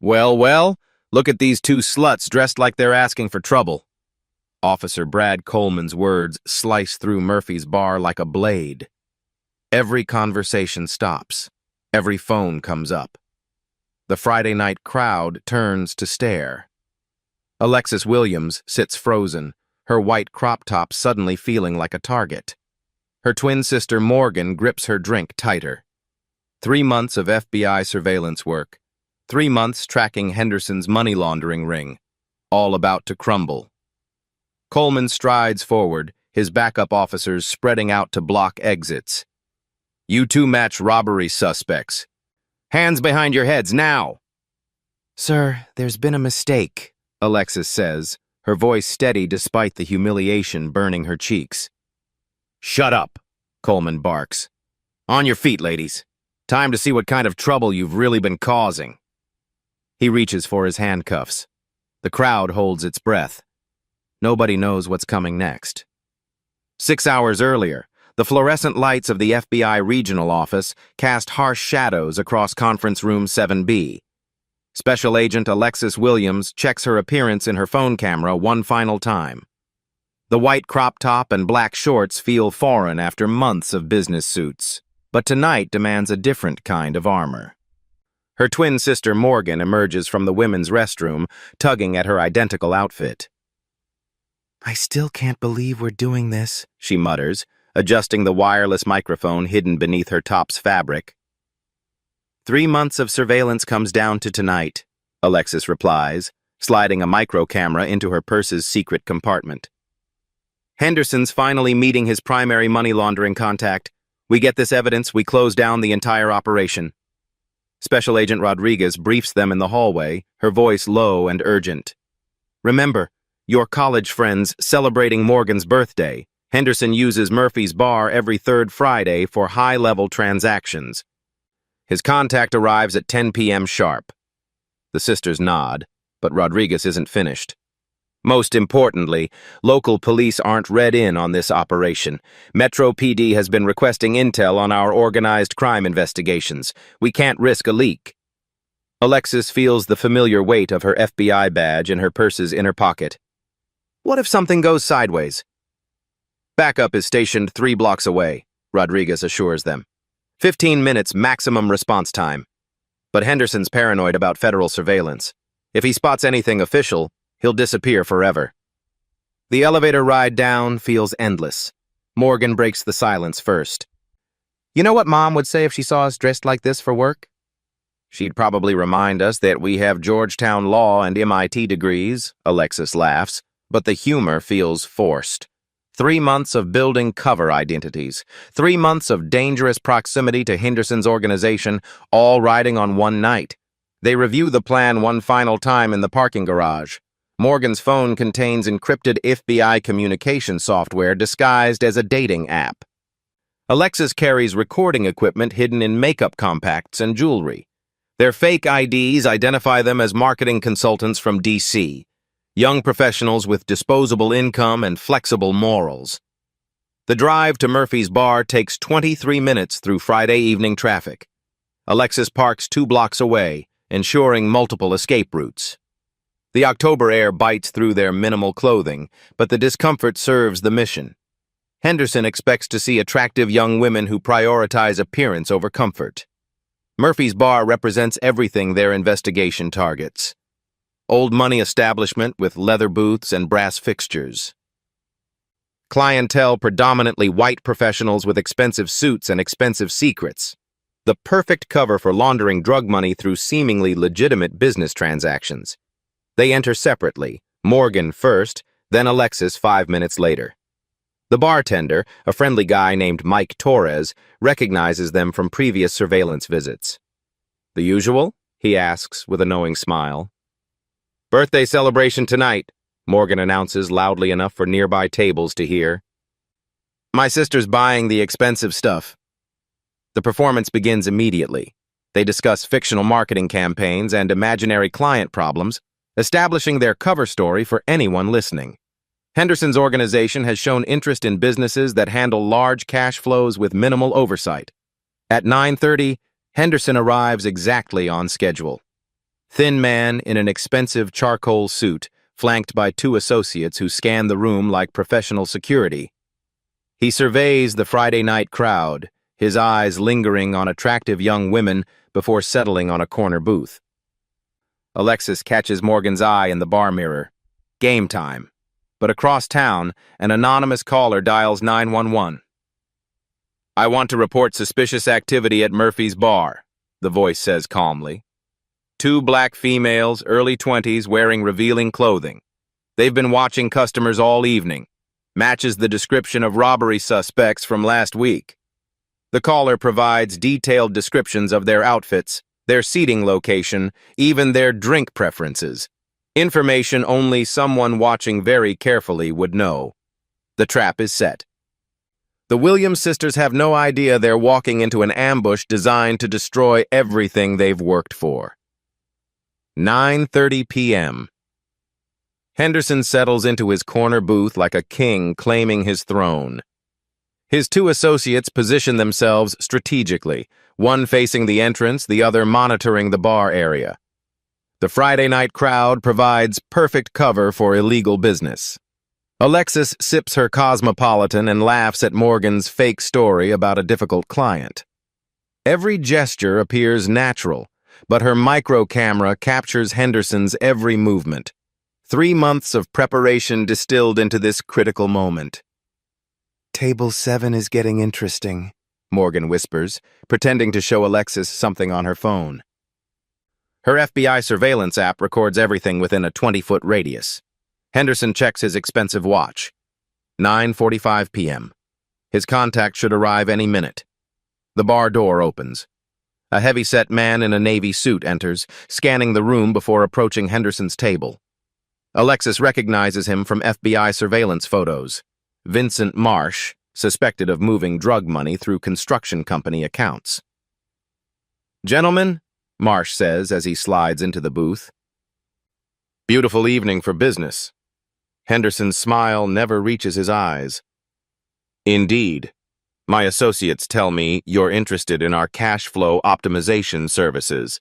Well, well, look at these two sluts dressed like they're asking for trouble. Officer Brad Coleman's words slice through Murphy's bar like a blade. Every conversation stops. Every phone comes up. The Friday night crowd turns to stare. Alexis Williams sits frozen, her white crop top suddenly feeling like a target. Her twin sister Morgan grips her drink tighter. 3 months of FBI surveillance work. 3 months tracking Henderson's money laundering ring. All about to crumble. Coleman strides forward, his backup officers spreading out to block exits. You two match robbery suspects. Hands behind your heads, now! Sir, there's been a mistake, Alexis says, her voice steady despite the humiliation burning her cheeks. Shut up, Coleman barks. On your feet, ladies. Time to see what kind of trouble you've really been causing. He reaches for his handcuffs. The crowd holds its breath. Nobody knows what's coming next. 6 hours earlier, the fluorescent lights of the FBI regional office cast harsh shadows across Conference Room 7B. Special Agent Alexis Williams checks her appearance in her phone camera one final time. The white crop top and black shorts feel foreign after months of business suits, but tonight demands a different kind of armor. Her twin sister Morgan emerges from the women's restroom, tugging at her identical outfit. I still can't believe we're doing this, she mutters, adjusting the wireless microphone hidden beneath her top's fabric. 3 months of surveillance comes down to tonight, Alexis replies, sliding a micro camera into her purse's secret compartment. Henderson's finally meeting his primary money laundering contact. We get this evidence, we close down the entire operation. Special Agent Rodriguez briefs them in the hallway, her voice low and urgent. Remember, your college friends celebrating Morgan's birthday. Henderson uses Murphy's bar every third Friday for high-level transactions. His contact arrives at 10 p.m. sharp. The sisters nod, but Rodriguez isn't finished. Most importantly, local police aren't read in on this operation. Metro PD has been requesting intel on our organized crime investigations. We can't risk a leak. Alexis feels the familiar weight of her FBI badge in her purse's inner pocket. What if something goes sideways? Backup is stationed 3 blocks away, Rodriguez assures them. 15 minutes maximum response time. But Henderson's paranoid about federal surveillance. If he spots anything official, he'll disappear forever. The elevator ride down feels endless. Morgan breaks the silence first. You know what Mom would say if she saw us dressed like this for work? She'd probably remind us that we have Georgetown law and MIT degrees, Alexis laughs, but the humor feels forced. 3 months of building cover identities, 3 months of dangerous proximity to Henderson's organization, all riding on one night. They review the plan one final time in the parking garage. Morgan's phone contains encrypted FBI communication software disguised as a dating app. Alexis carries recording equipment hidden in makeup compacts and jewelry. Their fake IDs identify them as marketing consultants from D.C., young professionals with disposable income and flexible morals. The drive to Murphy's bar takes 23 minutes through Friday evening traffic. Alexis parks 2 blocks away, ensuring multiple escape routes. The October air bites through their minimal clothing, but the discomfort serves the mission. Henderson expects to see attractive young women who prioritize appearance over comfort. Murphy's bar represents everything their investigation targets. Old money establishment with leather booths and brass fixtures. Clientele predominantly white professionals with expensive suits and expensive secrets. The perfect cover for laundering drug money through seemingly legitimate business transactions. They enter separately, Morgan first, then Alexis 5 minutes later. The bartender, a friendly guy named Mike Torres, recognizes them from previous surveillance visits. The usual? He asks with a knowing smile. Birthday celebration tonight, Morgan announces loudly enough for nearby tables to hear. My sister's buying the expensive stuff. The performance begins immediately. They discuss fictional marketing campaigns and imaginary client problems, establishing their cover story for anyone listening. Henderson's organization has shown interest in businesses that handle large cash flows with minimal oversight. At 9:30, Henderson arrives exactly on schedule. Thin man in an expensive charcoal suit, flanked by two associates who scan the room like professional security. He surveys the Friday night crowd, his eyes lingering on attractive young women before settling on a corner booth. Alexis catches Morgan's eye in the bar mirror. Game time. But across town, an anonymous caller dials 911. "I want to report suspicious activity at Murphy's bar," the voice says calmly. Two black females, early 20s, wearing revealing clothing. They've been watching customers all evening. Matches the description of robbery suspects from last week. The caller provides detailed descriptions of their outfits, their seating location, even their drink preferences. Information only someone watching very carefully would know. The trap is set. The Williams sisters have no idea they're walking into an ambush designed to destroy everything they've worked for. 9:30 p.m. Henderson settles into his corner booth like a king claiming his throne. His two associates position themselves strategically, one facing the entrance, the other monitoring the bar area. The Friday night crowd provides perfect cover for illegal business. Alexis sips her Cosmopolitan and laughs at Morgan's fake story about a difficult client. Every gesture appears natural, but her micro camera captures Henderson's every movement. 3 months of preparation distilled into this critical moment. "Table 7 is getting interesting," Morgan whispers, pretending to show Alexis something on her phone. Her FBI surveillance app records everything within a 20-foot radius. Henderson checks his expensive watch. 9:45 p.m. His contact should arrive any minute. The bar door opens. A heavy-set man in a navy suit enters, scanning the room before approaching Henderson's table. Alexis recognizes him from FBI surveillance photos. Vincent Marsh, suspected of moving drug money through construction company accounts. "Gentlemen," Marsh says as he slides into the booth. "Beautiful evening for business." Henderson's smile never reaches his eyes. "Indeed. My associates tell me you're interested in our cash flow optimization services."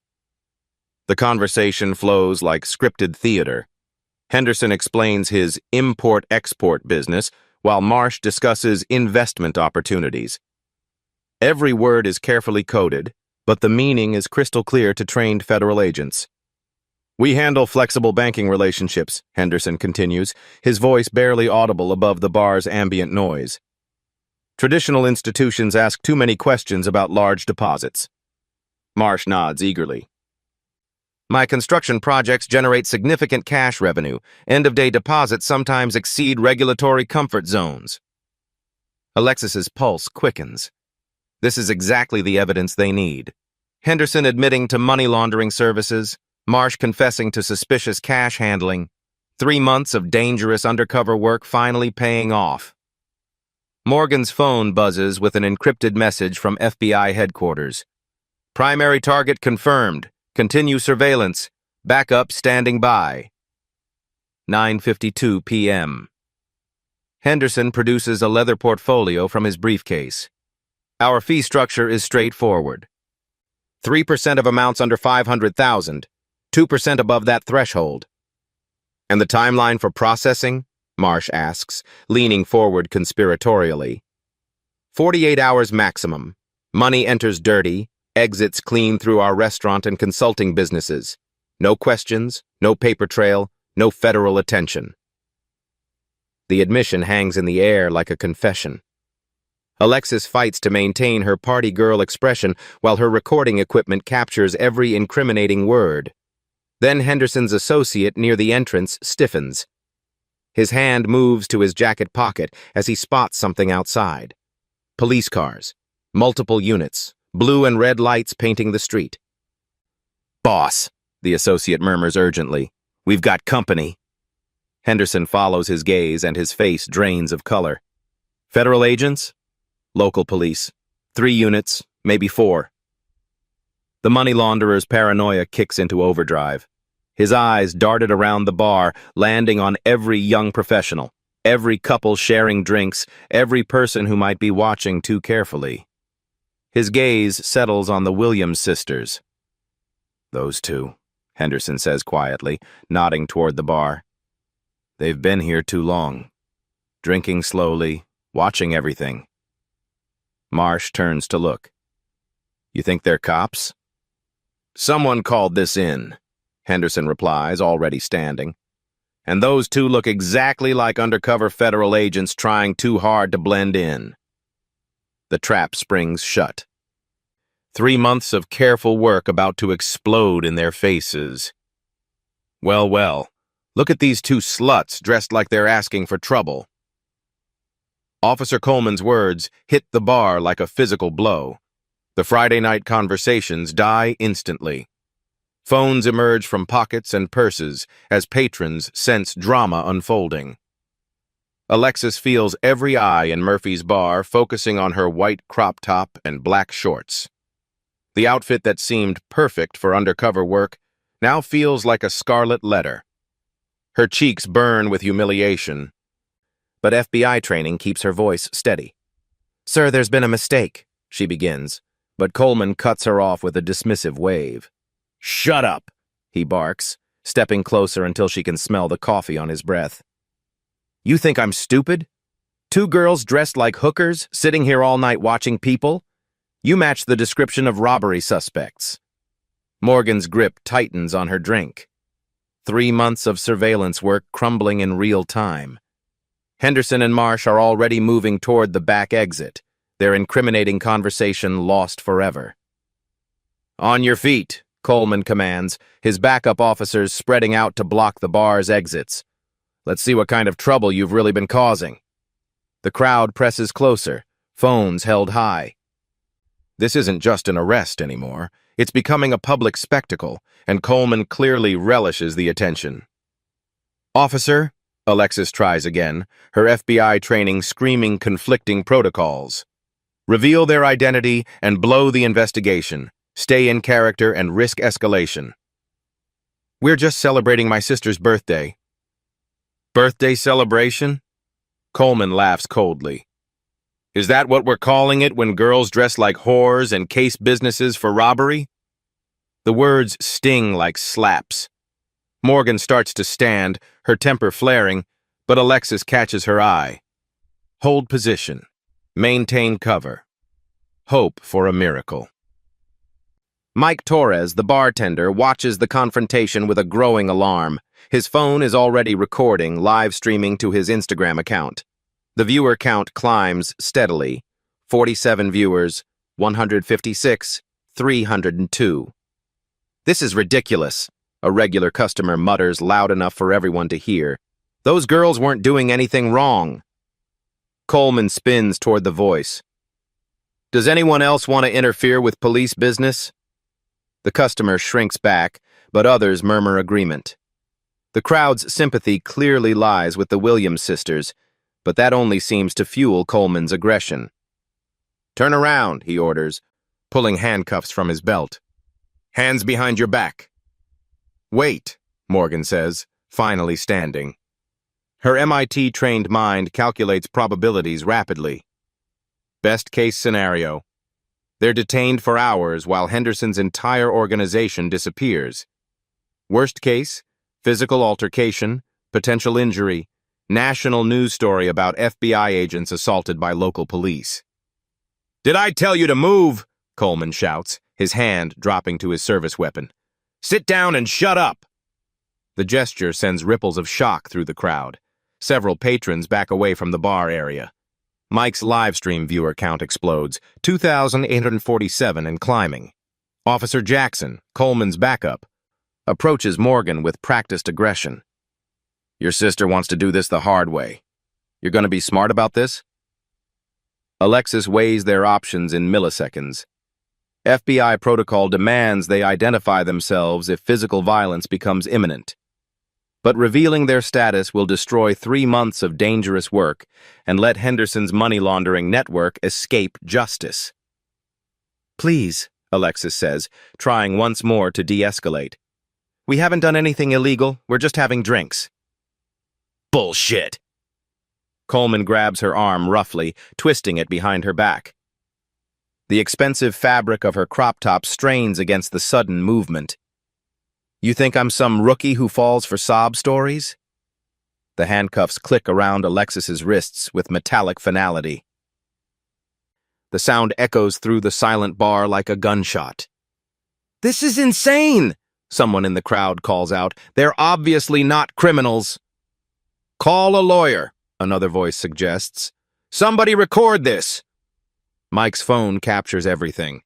The conversation flows like scripted theater. Henderson explains his import-export business, while Marsh discusses investment opportunities. Every word is carefully coded, but the meaning is crystal clear to trained federal agents. "We handle flexible banking relationships," Henderson continues, his voice barely audible above the bar's ambient noise. "Traditional institutions ask too many questions about large deposits." Marsh nods eagerly. "My construction projects generate significant cash revenue. End-of-day deposits sometimes exceed regulatory comfort zones." Alexis's pulse quickens. This is exactly the evidence they need. Henderson admitting to money laundering services, Marsh confessing to suspicious cash handling, 3 months of dangerous undercover work finally paying off. Morgan's phone buzzes with an encrypted message from FBI headquarters. "Primary target confirmed. Continue surveillance. Backup standing by." 9:52 p.m. Henderson produces a leather portfolio from his briefcase. "Our fee structure is straightforward. 3% of amounts under $500,000, 2% above that threshold." "And the timeline for processing?" Marsh asks, leaning forward conspiratorially. 48 hours maximum. Money enters dirty, exits clean through our restaurant and consulting businesses. No questions, no paper trail, no federal attention." The admission hangs in the air like a confession. Alexis fights to maintain her party girl expression while her recording equipment captures every incriminating word. Then Henderson's associate near the entrance stiffens. His hand moves to his jacket pocket as he spots something outside. Police cars, multiple units, blue and red lights painting the street. "Boss," the associate murmurs urgently, "we've got company." Henderson follows his gaze and his face drains of color. "Federal agents?" "Local police. 3 units, maybe 4. The money launderer's paranoia kicks into overdrive. His eyes darted around the bar, landing on every young professional, every couple sharing drinks, every person who might be watching too carefully. His gaze settles on the Williams sisters. Those two. Henderson says quietly, nodding toward the bar. They've been here too long. Drinking slowly, watching everything. Marsh turns to look. You think they're cops? Someone called this in, Henderson replies, already standing. And those two look exactly like undercover federal agents trying too hard to blend in. The trap springs shut. 3 months of careful work about to explode in their faces. Well, look at these two sluts dressed like they're asking for trouble. Officer Coleman's words hit the bar like a physical blow. The Friday night conversations die instantly. Phones emerge from pockets and purses as patrons sense drama unfolding. Alexis feels every eye in Murphy's bar focusing on her white crop top and black shorts. The outfit that seemed perfect for undercover work now feels like a scarlet letter. Her cheeks burn with humiliation, but FBI training keeps her voice steady. "Sir, there's been a mistake," she begins, but Coleman cuts her off with a dismissive wave. "Shut up," he barks, stepping closer until she can smell the coffee on his breath. "You think I'm stupid? 2 girls dressed like hookers, sitting here all night watching people? You match the description of robbery suspects." Morgan's grip tightens on her drink. 3 months of surveillance work crumbling in real time. Henderson and Marsh are already moving toward the back exit, their incriminating conversation lost forever. "On your feet," Coleman commands, his backup officers spreading out to block the bar's exits. "Let's see what kind of trouble you've really been causing." The crowd presses closer, phones held high. This isn't just an arrest anymore. It's becoming a public spectacle, and Coleman clearly relishes the attention. "Officer," Alexis tries again, her FBI training screaming conflicting protocols. "Reveal their identity and blow the investigation. Stay in character and risk escalation." "We're just celebrating my sister's birthday." "Birthday celebration?" Coleman laughs coldly. "Is that what we're calling it when girls dress like whores and case businesses for robbery?" The words sting like slaps. Morgan starts to stand, her temper flaring, but Alexis catches her eye. Hold position. Maintain cover. Hope for a miracle. Mike Torres, the bartender, watches the confrontation with a growing alarm. His phone is already recording, live streaming to his Instagram account. The viewer count climbs steadily. 47 viewers, 156, 302. "This is ridiculous," a regular customer mutters loud enough for everyone to hear. "Those girls weren't doing anything wrong." Coleman spins toward the voice. "Does anyone else want to interfere with police business?" The customer shrinks back, but others murmur agreement. The crowd's sympathy clearly lies with the Williams sisters, but that only seems to fuel Coleman's aggression. "Turn around," he orders, pulling handcuffs from his belt. "Hands behind your back." "Wait," Morgan says, finally standing. Her MIT-trained mind calculates probabilities rapidly. Best case scenario. They're detained for hours while Henderson's entire organization disappears. Worst case, physical altercation, potential injury, national news story about FBI agents assaulted by local police. "Did I tell you to move?" Coleman shouts, his hand dropping to his service weapon. "Sit down and shut up!" The gesture sends ripples of shock through the crowd. Several patrons back away from the bar area. Mike's livestream viewer count explodes, 2,847 and climbing. Officer Jackson, Coleman's backup, approaches Morgan with practiced aggression. "Your sister wants to do this the hard way. You're going to be smart about this?" Alexis weighs their options in milliseconds. FBI protocol demands they identify themselves if physical violence becomes imminent. But revealing their status will destroy 3 months of dangerous work and let Henderson's money laundering network escape justice. "Please," Alexis says, trying once more to de-escalate. "We haven't done anything illegal, we're just having drinks." "Bullshit!" Coleman grabs her arm roughly, twisting it behind her back. The expensive fabric of her crop top strains against the sudden movement. You think I'm some rookie who falls for sob stories? The handcuffs click around Alexis's wrists with metallic finality. The sound echoes through the silent bar like a gunshot. "This is insane!" Someone in the crowd calls out. "They're obviously not criminals." "Call a lawyer," another voice suggests. "Somebody record this." Mike's phone captures everything.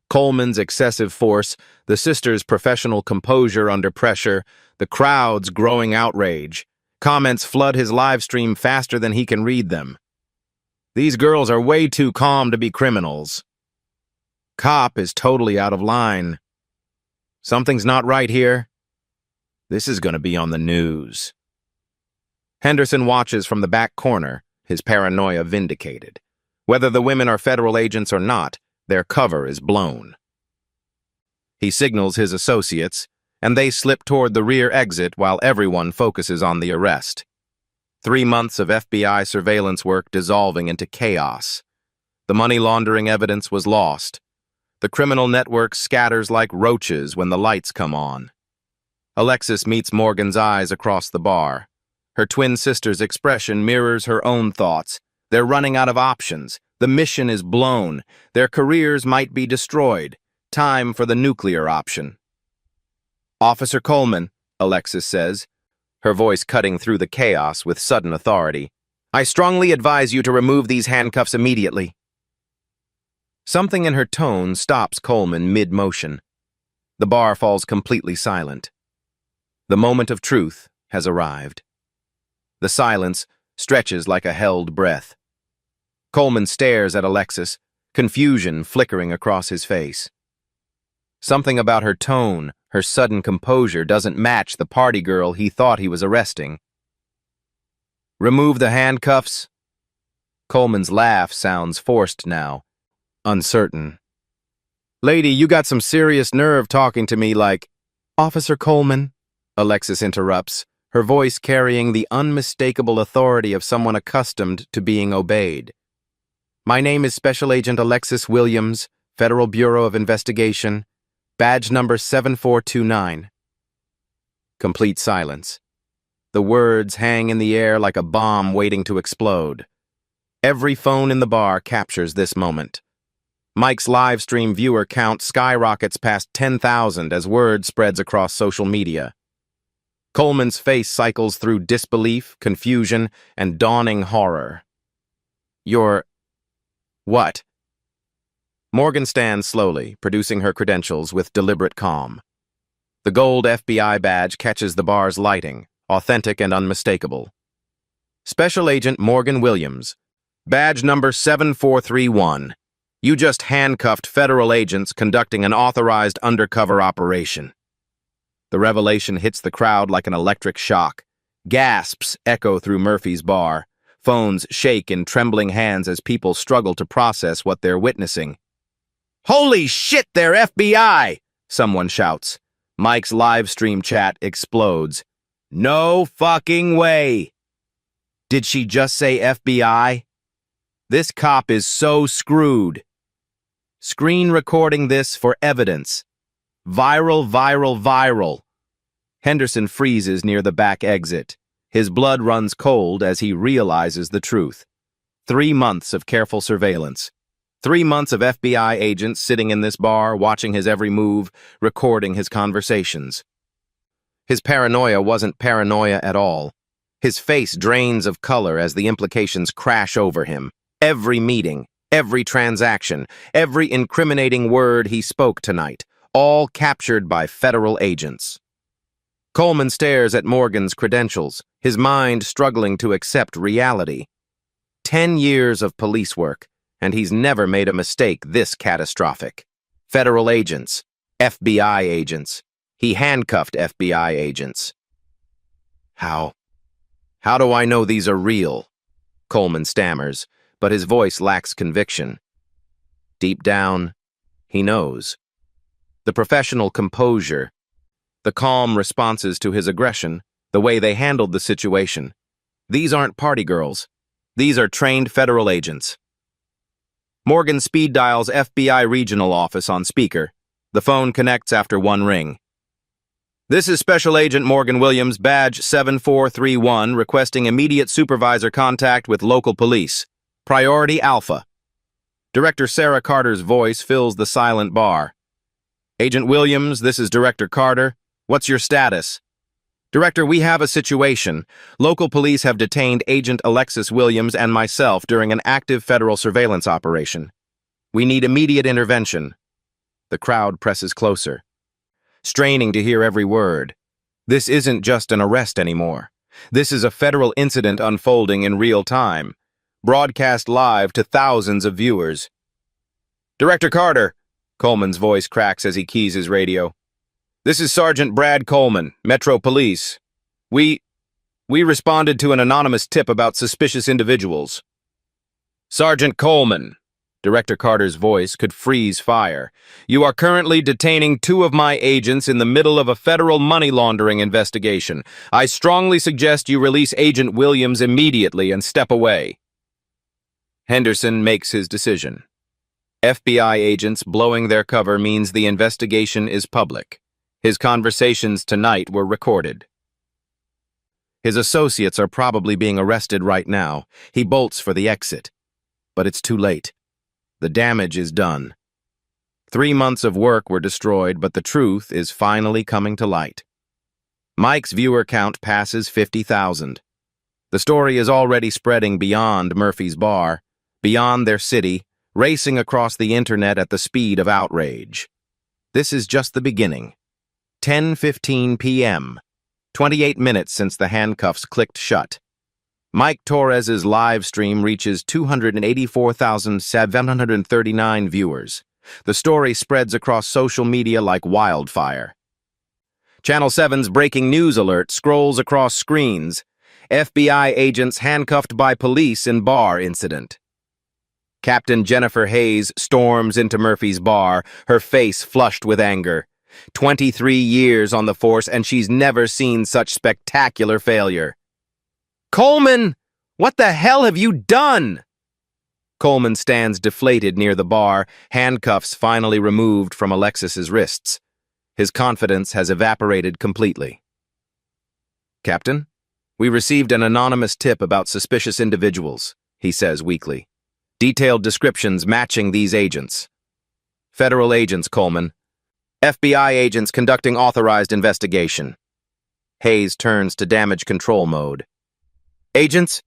Coleman's excessive force, the sisters' professional composure under pressure, the crowd's growing outrage. Comments flood his live stream faster than he can read them. "These girls are way too calm to be criminals." "Cop is totally out of line." "Something's not right here." "This is going to be on the news." Henderson watches from the back corner, his paranoia vindicated. Whether the women are federal agents or not, their cover is blown. He signals his associates, and they slip toward the rear exit while everyone focuses on the arrest. 3 months of FBI surveillance work dissolving into chaos. The money laundering evidence was lost. The criminal network scatters like roaches when the lights come on. Alexis meets Morgan's eyes across the bar. Her twin sister's expression mirrors her own thoughts. They're running out of options. The mission is blown. Their careers might be destroyed. Time for the nuclear option. "Officer Coleman," Alexis says, her voice cutting through the chaos with sudden authority, "I strongly advise you to remove these handcuffs immediately." Something in her tone stops Coleman mid-motion. The bar falls completely silent. The moment of truth has arrived. The silence stretches like a held breath. Coleman stares at Alexis, confusion flickering across his face. Something about her tone, her sudden composure, doesn't match the party girl he thought he was arresting. "Remove the handcuffs?" Coleman's laugh sounds forced now, uncertain. "Lady, you got some serious nerve talking to me like—" "Officer Coleman," Alexis interrupts, her voice carrying the unmistakable authority of someone accustomed to being obeyed. "My name is Special Agent Alexis Williams, Federal Bureau of Investigation, badge number 7429. Complete silence. The words hang in the air like a bomb waiting to explode. Every phone in the bar captures this moment. Mike's live stream viewer count skyrockets past 10,000 as word spreads across social media. Coleman's face cycles through disbelief, confusion, and dawning horror. "You're... what?" Morgan stands slowly, producing her credentials with deliberate calm. The gold FBI badge catches the bar's lighting, authentic and unmistakable. "Special Agent Morgan Williams, badge number 7431. You just handcuffed federal agents conducting an authorized undercover operation." The revelation hits the crowd like an electric shock. Gasps echo through Murphy's bar. Phones shake in trembling hands as people struggle to process what they're witnessing. "Holy shit, they're FBI!" someone shouts. Mike's live stream chat explodes. "No fucking way!" Did she just say FBI? This cop is so screwed. Screen recording this for evidence. Viral, viral, viral. Henderson freezes near the back exit. His blood runs cold as he realizes the truth. 3 months of careful surveillance. 3 months of FBI agents sitting in this bar, watching his every move, recording his conversations. His paranoia wasn't paranoia at all. His face drains of color as the implications crash over him. Every meeting, every transaction, every incriminating word he spoke tonight, all captured by federal agents. Coleman stares at Morgan's credentials, his mind struggling to accept reality. 10 years of police work, and he's never made a mistake this catastrophic. Federal agents, FBI agents. He handcuffed FBI agents. How do I know these are real? Coleman stammers, but his voice lacks conviction. Deep down, he knows. The professional composure, the calm responses to his aggression, the way they handled the situation. These aren't party girls. These are trained federal agents. Morgan speed dials FBI regional office on speaker. The phone connects after one ring. This is Special Agent Morgan Williams, badge 7431, requesting immediate supervisor contact with local police. Priority Alpha. Director Sarah Carter's voice fills the silent bar. Agent Williams, this is Director Carter. What's your status? Director, we have a situation. Local police have detained Agent Alexis Williams and myself during an active federal surveillance operation. We need immediate intervention. The crowd presses closer, straining to hear every word. This isn't just an arrest anymore. This is a federal incident unfolding in real time, broadcast live to thousands of viewers. Director Carter, Coleman's voice cracks as he keys his radio. This is Sergeant Brad Coleman, Metro Police. We responded to an anonymous tip about suspicious individuals. Sergeant Coleman, Director Carter's voice could freeze fire. You are currently detaining 2 of my agents in the middle of a federal money laundering investigation. I strongly suggest you release Agent Williams immediately and step away. Henderson makes his decision. FBI agents blowing their cover means the investigation is public. His conversations tonight were recorded. His associates are probably being arrested right now. He bolts for the exit. But it's too late. The damage is done. 3 months of work were destroyed, but the truth is finally coming to light. Mike's viewer count passes 50,000. The story is already spreading beyond Murphy's Bar, beyond their city, racing across the internet at the speed of outrage. This is just the beginning. 10:15 p.m., 28 minutes since the handcuffs clicked shut. Mike Torres's live stream reaches 284,739 viewers. The story spreads across social media like wildfire. Channel 7's breaking news alert scrolls across screens. FBI agents handcuffed by police in bar incident. Captain Jennifer Hayes storms into Murphy's Bar, her face flushed with anger. 23 years on the force, and she's never seen such spectacular failure. Coleman! What the hell have you done? Coleman stands deflated near the bar, handcuffs finally removed from Alexis's wrists. His confidence has evaporated completely. Captain, we received an anonymous tip about suspicious individuals, he says weakly. Detailed descriptions matching these agents. Federal agents, Coleman. FBI agents conducting authorized investigation. Hayes turns to damage control mode. Agents,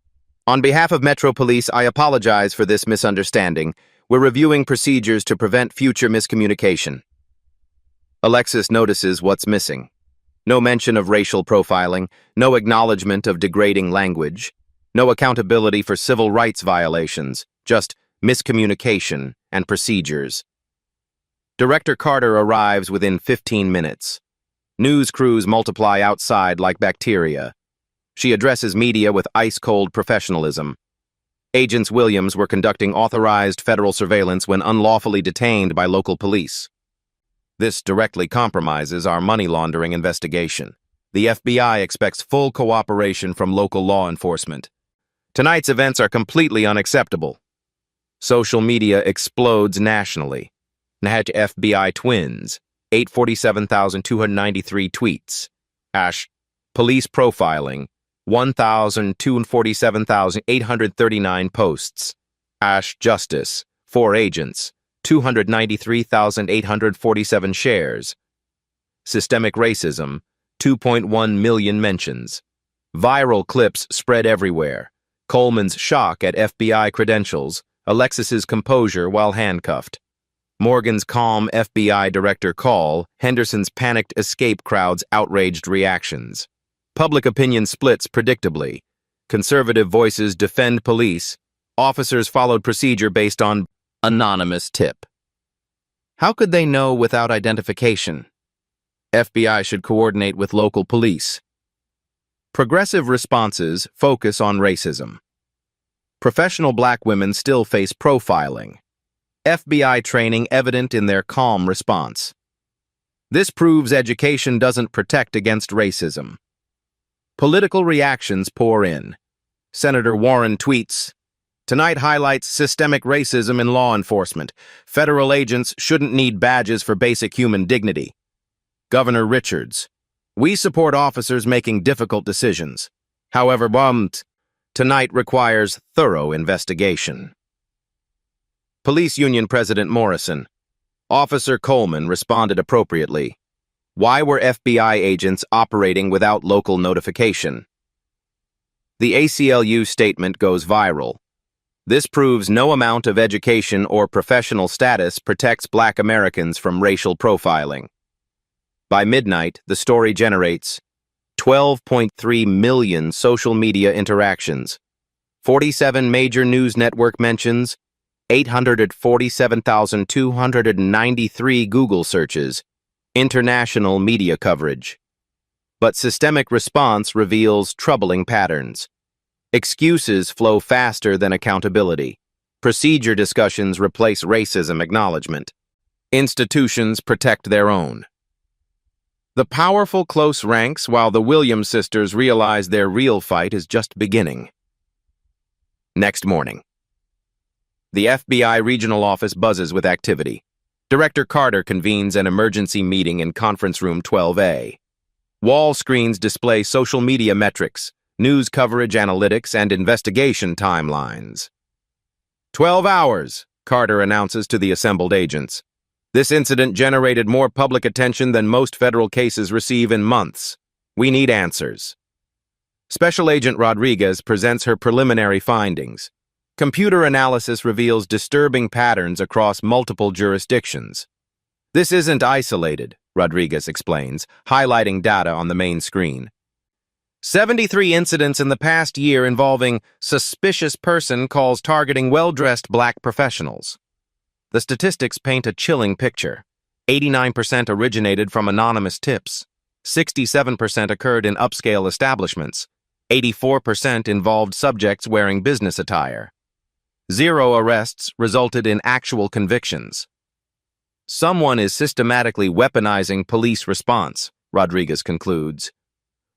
on behalf of Metro Police, I apologize for this misunderstanding. We're reviewing procedures to prevent future miscommunication. Alexis notices what's missing. No mention of racial profiling, no acknowledgement of degrading language, no accountability for civil rights violations, just miscommunication and procedures. Director Carter arrives within 15 minutes. News crews multiply outside like bacteria. She addresses media with ice-cold professionalism. Agents Williams were conducting authorized federal surveillance when unlawfully detained by local police. This directly compromises our money laundering investigation. The FBI expects full cooperation from local law enforcement. Tonight's events are completely unacceptable. Social media explodes nationally. #FBI twins, 847,293 tweets. Police profiling, 1,247,839 posts. Justice, 4 agents, 293,847 shares. Systemic racism, 2.1 million mentions. Viral clips spread everywhere. Coleman's shock at FBI credentials, Alexis's composure while handcuffed. Morgan's calm FBI director call, Henderson's panicked escape crowd's outraged reactions. Public opinion splits predictably. Conservative voices defend police. Officers followed procedure based on anonymous tip. How could they know without identification? FBI should coordinate with local police. Progressive responses focus on racism. Professional black women still face profiling. FBI training evident in their calm response. This proves education doesn't protect against racism. Political reactions pour in. Senator Warren tweets, "Tonight highlights systemic racism in law enforcement. Federal agents shouldn't need badges for basic human dignity." Governor Richards, We support officers making difficult decisions. However, tonight requires thorough investigation. Police Union President Morrison. Officer Coleman responded appropriately. Why were FBI agents operating without local notification? The ACLU statement goes viral. This proves no amount of education or professional status protects Black Americans from racial profiling. By midnight, the story generates 12.3 million social media interactions, 47 major news network mentions, 847,293 Google searches, international media coverage. But systemic response reveals troubling patterns. Excuses flow faster than accountability. Procedure discussions replace racism acknowledgement. Institutions protect their own. The powerful close ranks while the Williams sisters realize their real fight is just beginning. Next morning. The FBI regional office buzzes with activity. Director Carter convenes an emergency meeting in conference room 12A. Wall screens display social media metrics, news coverage analytics, and investigation timelines. 12 hours, Carter announces to the assembled agents. This incident generated more public attention than most federal cases receive in months. We need answers. Special Agent Rodriguez presents her preliminary findings. Computer analysis reveals disturbing patterns across multiple jurisdictions. This isn't isolated, Rodriguez explains, highlighting data on the main screen. 73 incidents in the past year involving suspicious person calls targeting well-dressed Black professionals. The statistics paint a chilling picture. 89% originated from anonymous tips. 67% occurred in upscale establishments. 84% involved subjects wearing business attire. 0 arrests resulted in actual convictions. Someone is systematically weaponizing police response, Rodriguez concludes.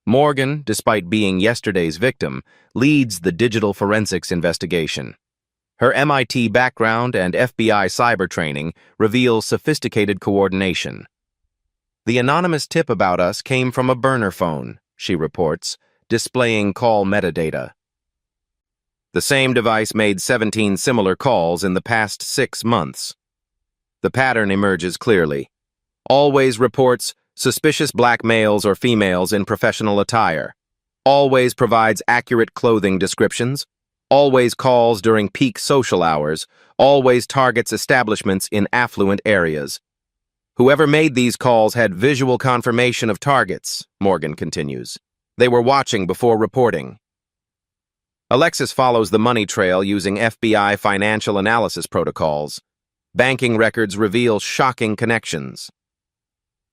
Morgan, despite being yesterday's victim, leads the digital forensics investigation. Her MIT background and FBI cyber training reveal sophisticated coordination. The anonymous tip about us came from a burner phone, she reports, displaying call metadata. The same device made 17 similar calls in the past 6 months. The pattern emerges clearly. Always reports suspicious Black males or females in professional attire. Always provides accurate clothing descriptions. Always calls during peak social hours. Always targets establishments in affluent areas. Whoever made these calls had visual confirmation of targets, Morgan continues. They were watching before reporting. Alexis follows the money trail using FBI financial analysis protocols. Banking records reveal shocking connections.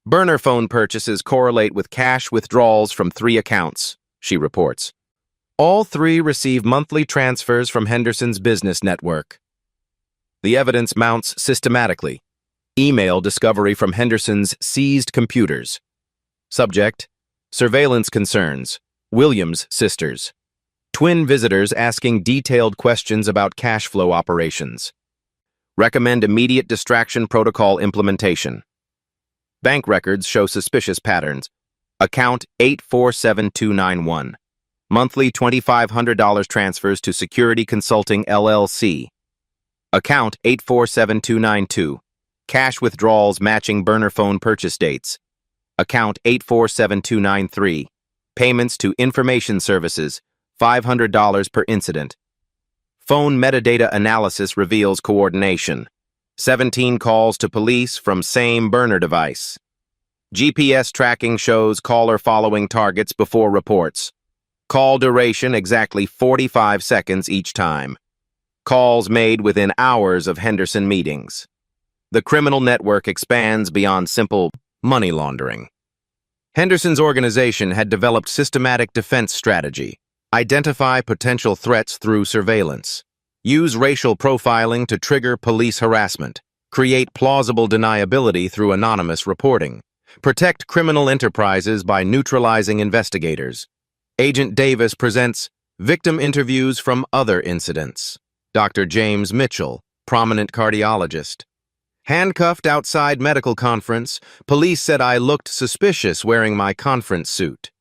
Burner phone purchases correlate with cash withdrawals from 3 accounts, she reports. All 3 receive monthly transfers from Henderson's business network. The evidence mounts systematically. Email discovery from Henderson's seized computers. Subject: surveillance concerns, Williams sisters. Twin visitors asking detailed questions about cash flow operations. Recommend immediate distraction protocol implementation. Bank records show suspicious patterns. Account 847291. Monthly $2,500 transfers to Security Consulting LLC. Account 847292. Cash withdrawals matching burner phone purchase dates. Account 847293. Payments to Information Services, $500 per incident. Phone metadata analysis reveals coordination. 17 calls to police from same burner device. GPS tracking shows caller following targets before reports. Call duration exactly 45 seconds each time. Calls made within hours of Henderson meetings. The criminal network expands beyond simple money laundering. Henderson's organization had developed systematic defense strategy. Identify potential threats through surveillance. Use racial profiling to trigger police harassment. Create plausible deniability through anonymous reporting. Protect criminal enterprises by neutralizing investigators. Agent Davis presents victim interviews from other incidents. Dr. James Mitchell, prominent cardiologist. Handcuffed outside medical conference, police said I looked suspicious wearing my conference suit.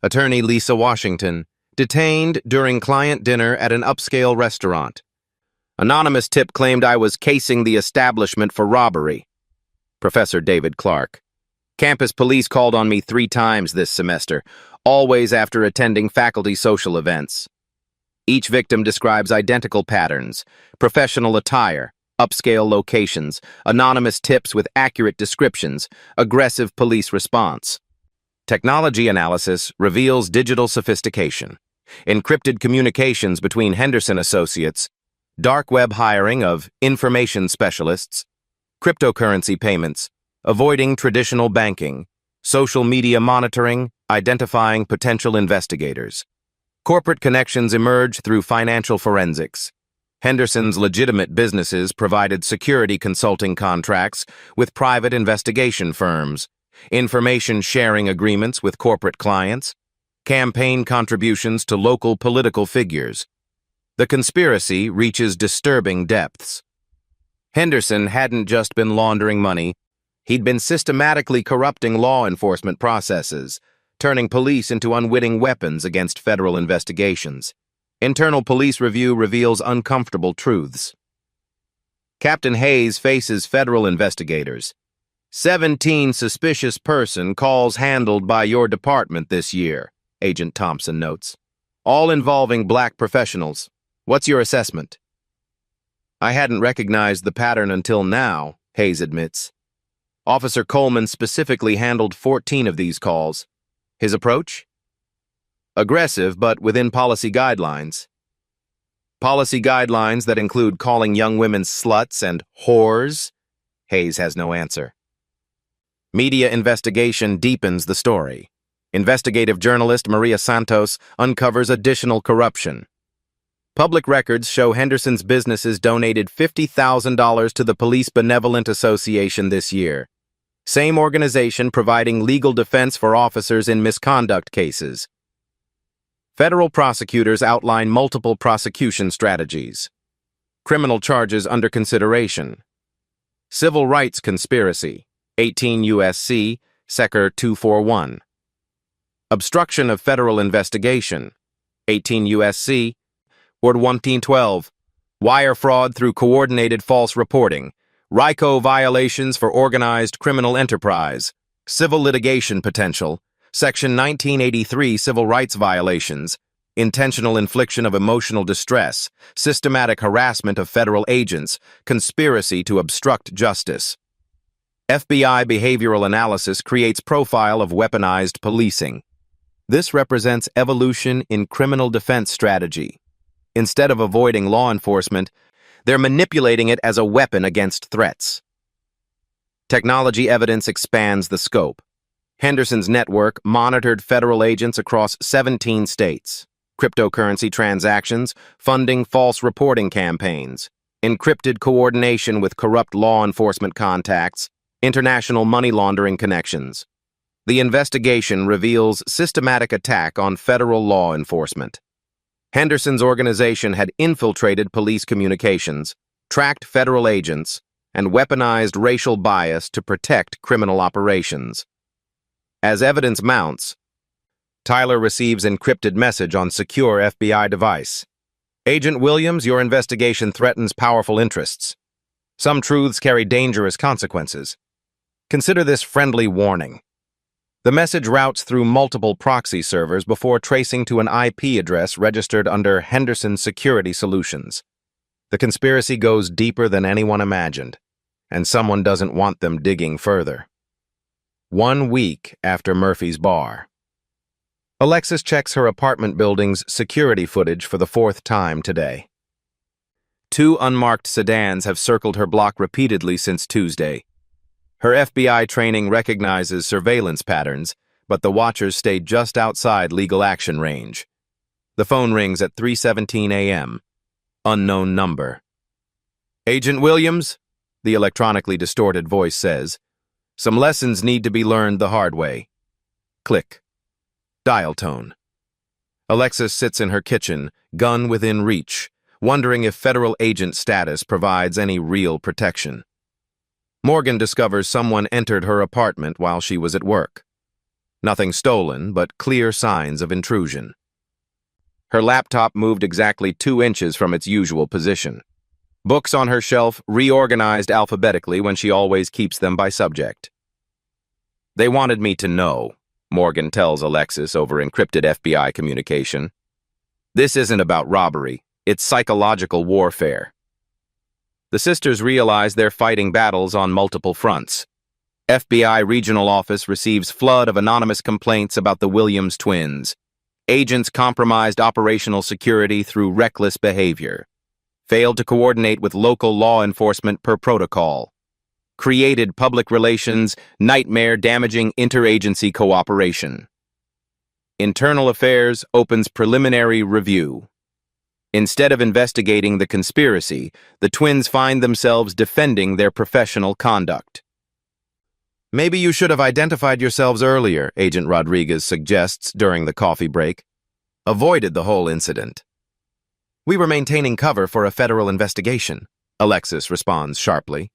Attorney Lisa Washington, detained during client dinner at an upscale restaurant. Anonymous tip claimed I was casing the establishment for robbery. Professor David Clark. Campus police called on me 3 times this semester, always after attending faculty social events. Each victim describes identical patterns: professional attire, upscale locations, anonymous tips with accurate descriptions, aggressive police response. Technology analysis reveals digital sophistication, encrypted communications between Henderson associates, dark web hiring of information specialists, cryptocurrency payments, avoiding traditional banking, social media monitoring, identifying potential investigators. Corporate connections emerge through financial forensics. Henderson's legitimate businesses provided security consulting contracts with private investigation firms, information sharing agreements with corporate clients, campaign contributions to local political figures. The conspiracy reaches disturbing depths. Henderson hadn't just been laundering money, he'd been systematically corrupting law enforcement processes, turning police into unwitting weapons against federal investigations. Internal police review reveals uncomfortable truths. Captain Hayes faces federal investigators. 17 suspicious person calls handled by your department this year, Agent Thompson notes. All involving black professionals. What's your assessment? I hadn't recognized the pattern until now, Hayes admits. Officer Coleman specifically handled 14 of these calls. His approach? Aggressive, but within policy guidelines. Policy guidelines that include calling young women sluts and whores? Hayes has no answer. Media investigation deepens the story. Investigative journalist Maria Santos uncovers additional corruption. Public records show Henderson's businesses donated $50,000 to the Police Benevolent Association this year. Same organization providing legal defense for officers in misconduct cases. Federal prosecutors outline multiple prosecution strategies. Criminal charges under consideration. Civil rights conspiracy, 18 U.S.C., Secor 241. Obstruction of federal investigation, 18 U.S.C., Word 112. Wire fraud through coordinated false reporting. RICO violations for organized criminal enterprise. Civil litigation potential. Section 1983 civil rights violations. Intentional infliction of emotional distress. Systematic harassment of federal agents. Conspiracy to obstruct justice. FBI behavioral analysis creates profile of weaponized policing. This represents evolution in criminal defense strategy. Instead of avoiding law enforcement, they're manipulating it as a weapon against threats. Technology evidence expands the scope. Henderson's network monitored federal agents across 17 states. Cryptocurrency transactions, funding false reporting campaigns, encrypted coordination with corrupt law enforcement contacts, international money laundering connections. The investigation reveals systematic attack on federal law enforcement. Henderson's organization had infiltrated police communications, tracked federal agents, and weaponized racial bias to protect criminal operations. As evidence mounts, Tyler receives encrypted message on secure FBI device. Agent Williams, your investigation threatens powerful interests. Some truths carry dangerous consequences. Consider this friendly warning. The message routes through multiple proxy servers before tracing to an IP address registered under Henderson Security Solutions. The conspiracy goes deeper than anyone imagined, and someone doesn't want them digging further. 1 week after Murphy's Bar. Alexis checks her apartment building's security footage for the 4th time today. 2 unmarked sedans have circled her block repeatedly since Tuesday. Her FBI training recognizes surveillance patterns, but the watchers stayed just outside legal action range. The phone rings at 3:17 a.m. Unknown number. Agent Williams, the electronically distorted voice says, some lessons need to be learned the hard way. Click. Dial tone. Alexis sits in her kitchen, gun within reach, wondering if federal agent status provides any real protection. Morgan discovers someone entered her apartment while she was at work. Nothing stolen, but clear signs of intrusion. Her laptop moved exactly 2 inches from its usual position. Books on her shelf reorganized alphabetically when she always keeps them by subject. They wanted me to know, Morgan tells Alexis over encrypted FBI communication. This isn't about robbery, it's psychological warfare. The sisters realize they're fighting battles on multiple fronts. FBI Regional Office receives flood of anonymous complaints about the Williams twins. Agents compromised operational security through reckless behavior. Failed to coordinate with local law enforcement per protocol. Created public relations, nightmare-damaging interagency cooperation. Internal Affairs opens preliminary review. Instead of investigating the conspiracy, the twins find themselves defending their professional conduct. Maybe you should have identified yourselves earlier, Agent Rodriguez suggests during the coffee break. Avoided the whole incident. We were maintaining cover for a federal investigation, Alexis responds sharply.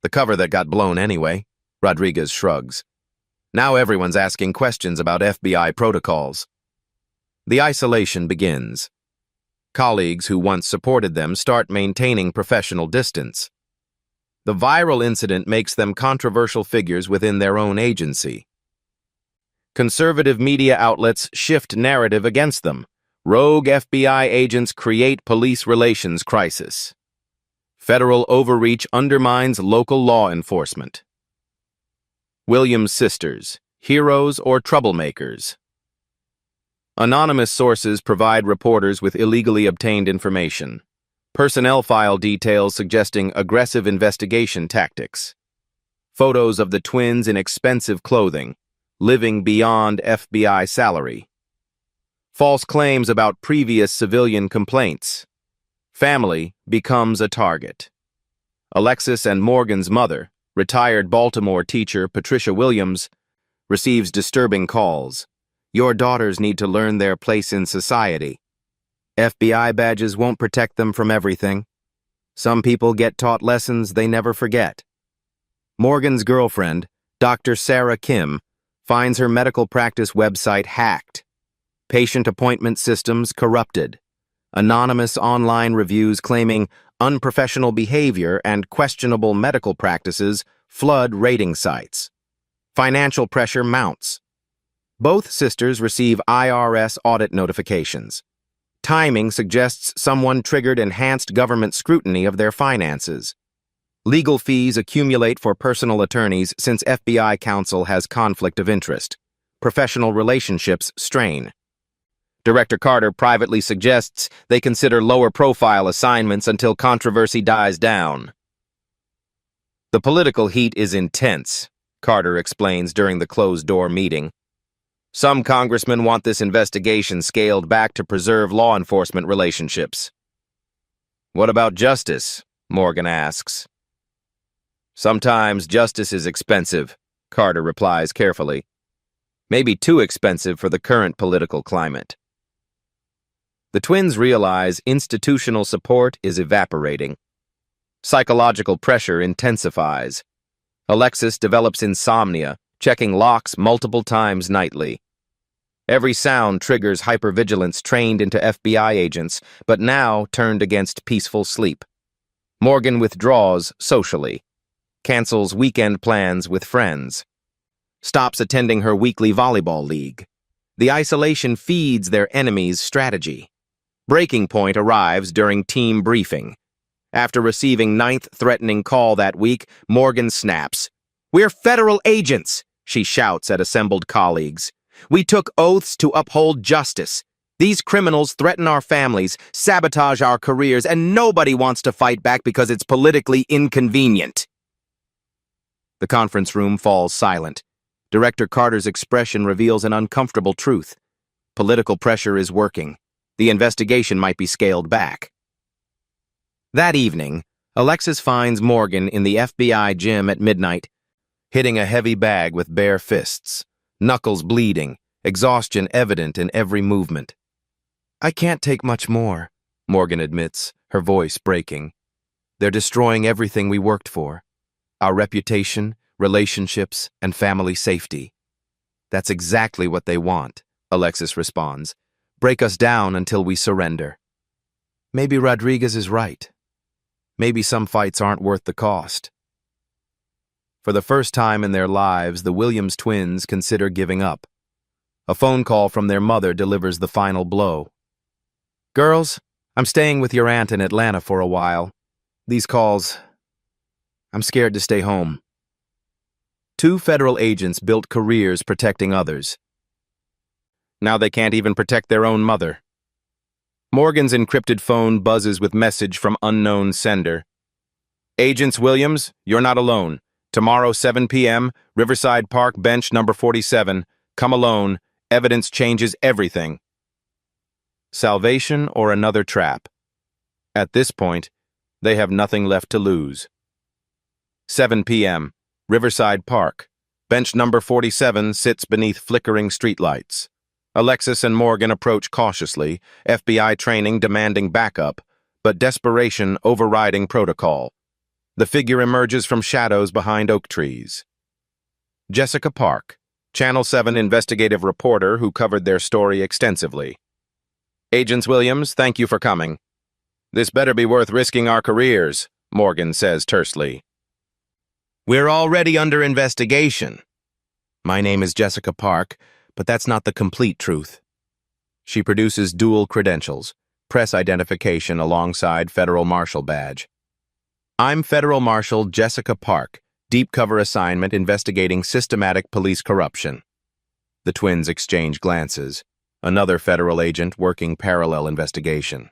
The cover that got blown anyway, Rodriguez shrugs. Now everyone's asking questions about FBI protocols. The isolation begins. Colleagues who once supported them start maintaining professional distance. The viral incident makes them controversial figures within their own agency. Conservative media outlets shift narrative against them. Rogue FBI agents create police relations crisis. Federal overreach undermines local law enforcement. Williams sisters, heroes or troublemakers? Anonymous sources provide reporters with illegally obtained information. Personnel file details suggesting aggressive investigation tactics. Photos of the twins in expensive clothing, living beyond FBI salary. False claims about previous civilian complaints. Family becomes a target. Alexis and Morgan's mother, retired Baltimore teacher Patricia Williams, receives disturbing calls. Your daughters need to learn their place in society. FBI badges won't protect them from everything. Some people get taught lessons they never forget. Morgan's girlfriend, Dr. Sarah Kim, finds her medical practice website hacked. Patient appointment systems corrupted. Anonymous online reviews claiming unprofessional behavior and questionable medical practices flood rating sites. Financial pressure mounts. Both sisters receive IRS audit notifications. Timing suggests someone triggered enhanced government scrutiny of their finances. Legal fees accumulate for personal attorneys since FBI counsel has conflict of interest. Professional relationships strain. Director Carter privately suggests they consider lower-profile assignments until controversy dies down. The political heat is intense, Carter explains during the closed-door meeting. Some congressmen want this investigation scaled back to preserve law enforcement relationships. What about justice? Morgan asks. Sometimes justice is expensive, Carter replies carefully. Maybe too expensive for the current political climate. The twins realize institutional support is evaporating. Psychological pressure intensifies. Alexis develops insomnia, checking locks multiple times nightly. Every sound triggers hypervigilance trained into FBI agents, but now turned against peaceful sleep. Morgan withdraws socially. Cancels weekend plans with friends. Stops attending her weekly volleyball league. The isolation feeds their enemy's strategy. Breaking point arrives during team briefing. After receiving 9th threatening call that week, Morgan snaps. "We're federal agents," she shouts at assembled colleagues. "We took oaths to uphold justice. These criminals threaten our families, sabotage our careers, and nobody wants to fight back because it's politically inconvenient." The conference room falls silent. Director Carter's expression reveals an uncomfortable truth. Political pressure is working. The investigation might be scaled back. That evening, Alexis finds Morgan in the FBI gym at midnight, hitting a heavy bag with bare fists, knuckles bleeding, exhaustion evident in every movement. "I can't take much more," Morgan admits, her voice breaking. "They're destroying everything we worked for. our reputation, relationships, and family safety. That's exactly what they want, Alexis responds. Break us down until we surrender. Maybe Rodriguez is right. Maybe some fights aren't worth the cost. For the first time in their lives, the Williams twins consider giving up. A phone call from their mother delivers the final blow. Girls, I'm staying with your aunt in Atlanta for a while. These calls, I'm scared to stay home. Two federal agents built careers protecting others. Now they can't even protect their own mother. Morgan's encrypted phone buzzes with message from unknown sender. Agents Williams, you're not alone. Tomorrow 7 p.m., Riverside Park, bench number 47. Come alone. Evidence changes everything. Salvation or another trap? At this point, they have nothing left to lose. 7 p.m., Riverside Park. Bench number 47 sits beneath flickering streetlights. Alexis and Morgan approach cautiously, FBI training demanding backup, but desperation overriding protocol. The figure emerges from shadows behind oak trees. Jessica Park, Channel 7 investigative reporter who covered their story extensively. Agents Williams, thank you for coming. This better be worth risking our careers, Morgan says tersely. We're already under investigation. My name is Jessica Park, but that's not the complete truth. She produces dual credentials, press identification alongside Federal Marshal badge. I'm Federal Marshal Jessica Park, deep cover assignment investigating systematic police corruption. The twins exchange glances. Another federal agent working parallel investigation.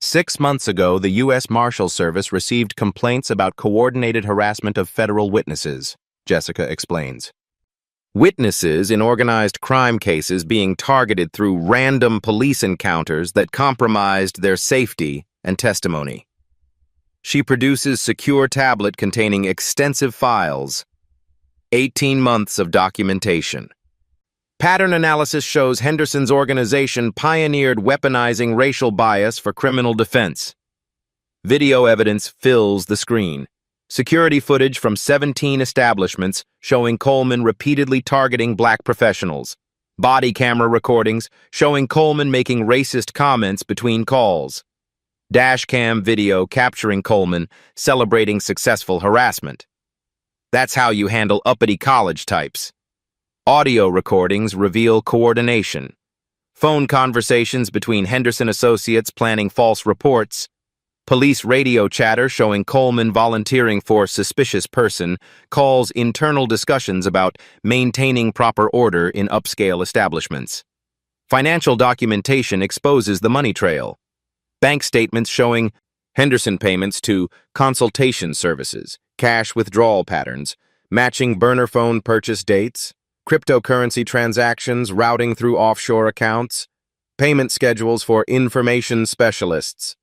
6 months ago, the U.S. Marshal Service received complaints about coordinated harassment of federal witnesses, Jessica explains. Witnesses in organized crime cases being targeted through random police encounters that compromised their safety and testimony. She produces secure tablet containing extensive files, 18 months of documentation. Pattern analysis shows Henderson's organization pioneered weaponizing racial bias for criminal defense. Video evidence fills the screen. Security footage from 17 establishments showing Coleman repeatedly targeting black professionals. Body camera recordings showing Coleman making racist comments between calls. Dashcam video capturing Coleman celebrating successful harassment. That's how you handle uppity college types. Audio recordings reveal coordination. Phone conversations between Henderson associates planning false reports. Police radio chatter showing Coleman volunteering for suspicious person calls internal discussions about maintaining proper order in upscale establishments. Financial documentation exposes the money trail. Bank statements showing Henderson payments to consultation services, cash withdrawal patterns, matching burner phone purchase dates, cryptocurrency transactions routing through offshore accounts, payment schedules for information specialists.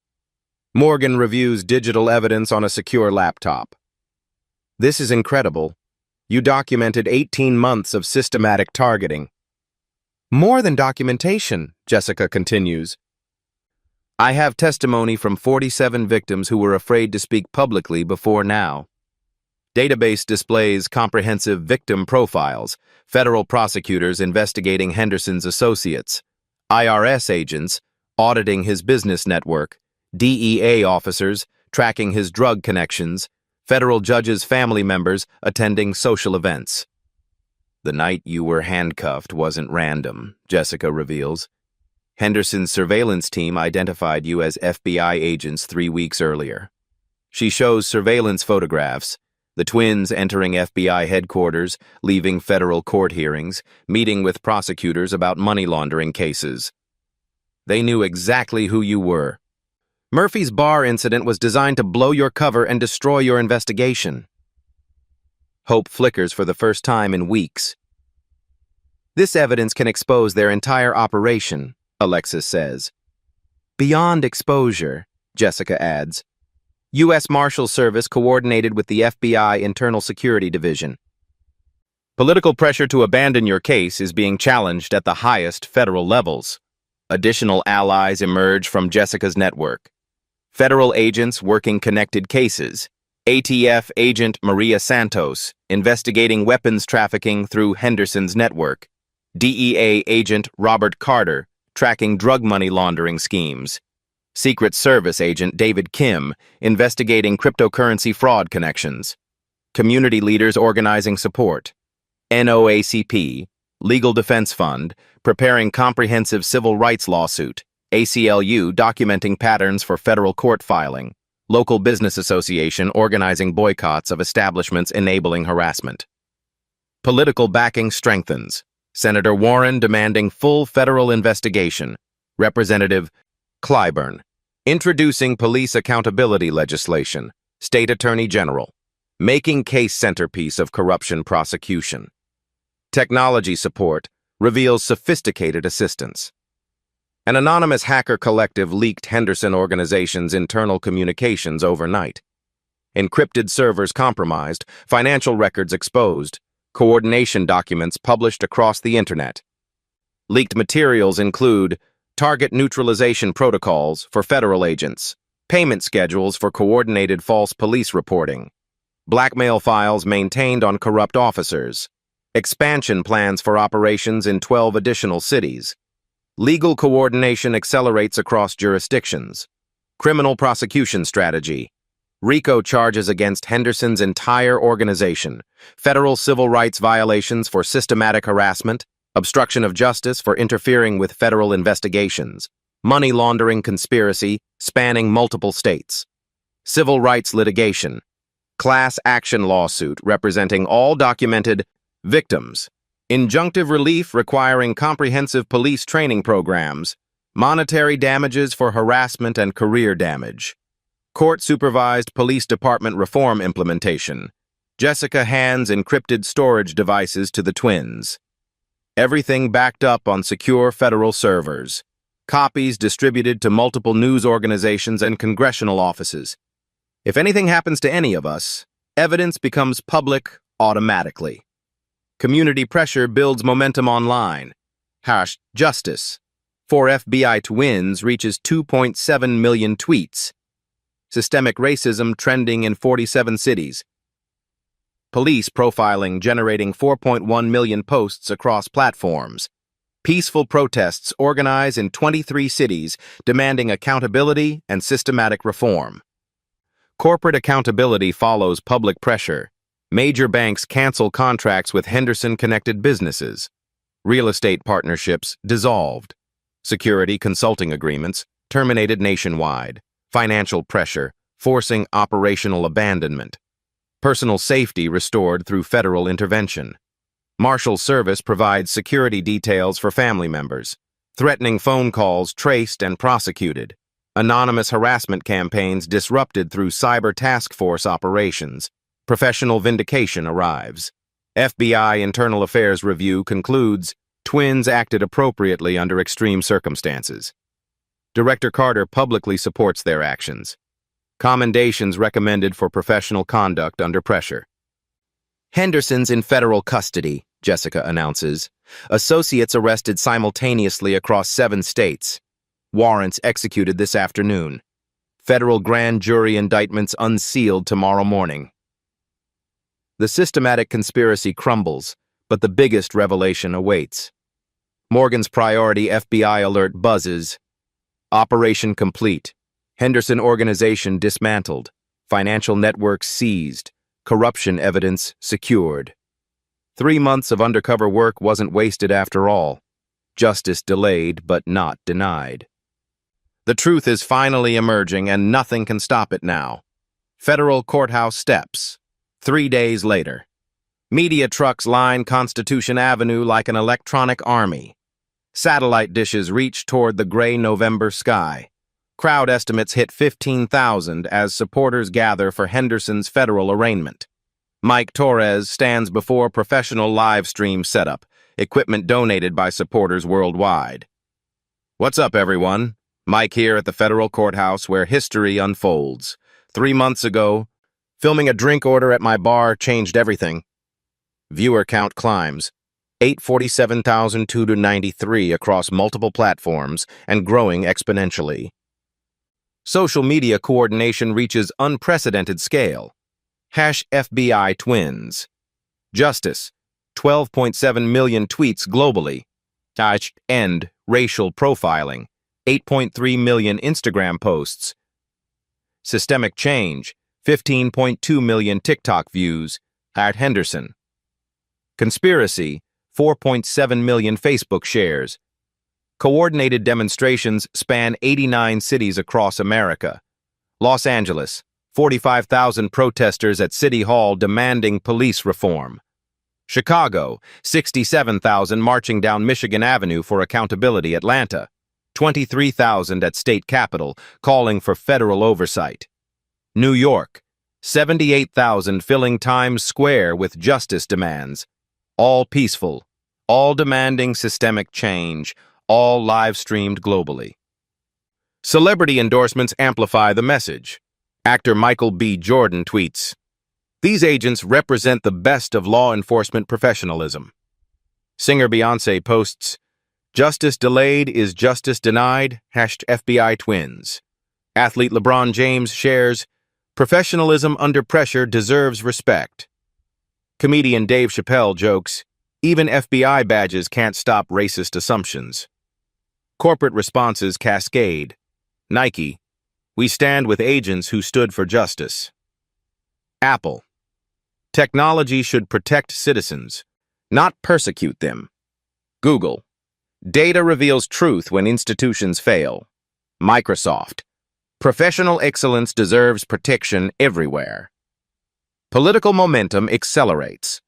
Morgan reviews digital evidence on a secure laptop. This is incredible. You documented 18 months of systematic targeting. More than documentation, Jessica continues. I have testimony from 47 victims who were afraid to speak publicly before now. Database displays comprehensive victim profiles, federal prosecutors investigating Henderson's associates, IRS agents auditing his business network, DEA officers tracking his drug connections, federal judges' family members attending social events. The night you were handcuffed wasn't random, Jessica reveals. Henderson's surveillance team identified you as FBI agents 3 weeks earlier. She shows surveillance photographs, the twins entering FBI headquarters, leaving federal court hearings, meeting with prosecutors about money laundering cases. They knew exactly who you were. Murphy's Bar incident was designed to blow your cover and destroy your investigation. Hope flickers for the first time in weeks. This evidence can expose their entire operation, Alexis says. Beyond exposure, Jessica adds. U.S. Marshal Service coordinated with the FBI Internal Security Division. Political pressure to abandon your case is being challenged at the highest federal levels. Additional allies emerge from Jessica's network. Federal agents working connected cases, ATF agent Maria Santos, investigating weapons trafficking through Henderson's network. DEA agent Robert Carter, tracking drug money laundering schemes. Secret Service agent David Kim, investigating cryptocurrency fraud connections. Community leaders organizing support. NOACP, Legal Defense Fund, preparing comprehensive civil rights lawsuit. ACLU documenting patterns for federal court filing. Local Business Association organizing boycotts of establishments enabling harassment. Political backing strengthens. Senator Warren demanding full federal investigation. Representative Clyburn introducing police accountability legislation. State Attorney General making case centerpiece of corruption prosecution. Technology support reveals sophisticated assistance. An anonymous hacker collective leaked Henderson organization's internal communications overnight. Encrypted servers compromised, financial records exposed, coordination documents published across the internet. Leaked materials include target neutralization protocols for federal agents, payment schedules for coordinated false police reporting, blackmail files maintained on corrupt officers, expansion plans for operations in 12 additional cities. Legal coordination accelerates across jurisdictions. Criminal prosecution strategy. RICO charges against Henderson's entire organization. Federal civil rights violations for systematic harassment. Obstruction of justice for interfering with federal investigations. Money laundering conspiracy spanning multiple states. Civil rights litigation. Class action lawsuit representing all documented victims. Injunctive relief requiring comprehensive police training programs. Monetary damages for harassment and career damage. Court-supervised police department reform implementation. Jessica hands encrypted storage devices to the twins. Everything backed up on secure federal servers. Copies distributed to multiple news organizations and congressional offices. If anything happens to any of us, evidence becomes public automatically. Community pressure builds momentum online. #Justice. 4 FBI twins reaches 2.7 million tweets. Systemic racism trending in 47 cities. Police profiling generating 4.1 million posts across platforms. Peaceful protests organize in 23 cities demanding accountability and systematic reform. Corporate accountability follows public pressure. Major banks cancel contracts with Henderson-connected businesses. Real estate partnerships dissolved. Security consulting agreements terminated nationwide. Financial pressure forcing operational abandonment. Personal safety restored through federal intervention. Marshal Service provides security details for family members. Threatening phone calls traced and prosecuted. Anonymous harassment campaigns disrupted through cyber task force operations. Professional vindication arrives. FBI Internal Affairs Review concludes twins acted appropriately under extreme circumstances. Director Carter publicly supports their actions. Commendations recommended for professional conduct under pressure. Henderson's in federal custody, Jessica announces. Associates arrested simultaneously across 7 states. Warrants executed this afternoon. Federal grand jury indictments unsealed tomorrow morning. The systematic conspiracy crumbles, but the biggest revelation awaits. Morgan's priority FBI alert buzzes. Operation complete. Henderson organization dismantled. Financial networks seized. Corruption evidence secured. 3 months of undercover work wasn't wasted after all. Justice delayed but not denied. The truth is finally emerging and nothing can stop it now. Federal courthouse steps. 3 days later. Media trucks line Constitution Avenue like an electronic army. Satellite dishes reach toward the gray November sky. Crowd estimates hit 15,000 as supporters gather for Henderson's federal arraignment. Mike Torres stands before professional live stream setup, equipment donated by supporters worldwide. What's up, everyone? Mike here at the federal courthouse where history unfolds. 3 months ago, filming a drink order at my bar changed everything. Viewer count climbs. 847,293 across multiple platforms and growing exponentially. Social media coordination reaches unprecedented scale. #FBI twins. Justice. 12.7 million tweets globally. End racial profiling. 8.3 million Instagram posts. Systemic change. 15.2 million TikTok views. Henderson. Conspiracy. 4.7 million Facebook shares. Coordinated demonstrations span 89 cities across America. Los Angeles. 45,000 protesters at City Hall demanding police reform. Chicago, 67,000 marching down Michigan Avenue for accountability. Atlanta, 23,000 at State Capitol calling for federal oversight. New York, 78,000 filling Times Square with justice demands. All peaceful, all demanding systemic change, all live-streamed globally. Celebrity endorsements amplify the message. Actor Michael B. Jordan tweets, "These agents represent the best of law enforcement professionalism." Singer Beyoncé posts, "Justice delayed is justice denied, #FBI twins." Athlete LeBron James shares, "Professionalism under pressure deserves respect." Comedian Dave Chappelle jokes, "Even FBI badges can't stop racist assumptions." Corporate responses cascade. Nike, "We stand with agents who stood for justice." Apple, "Technology should protect citizens, not persecute them." Google, "Data reveals truth when institutions fail." Microsoft, "Professional excellence deserves protection everywhere." Political momentum accelerates.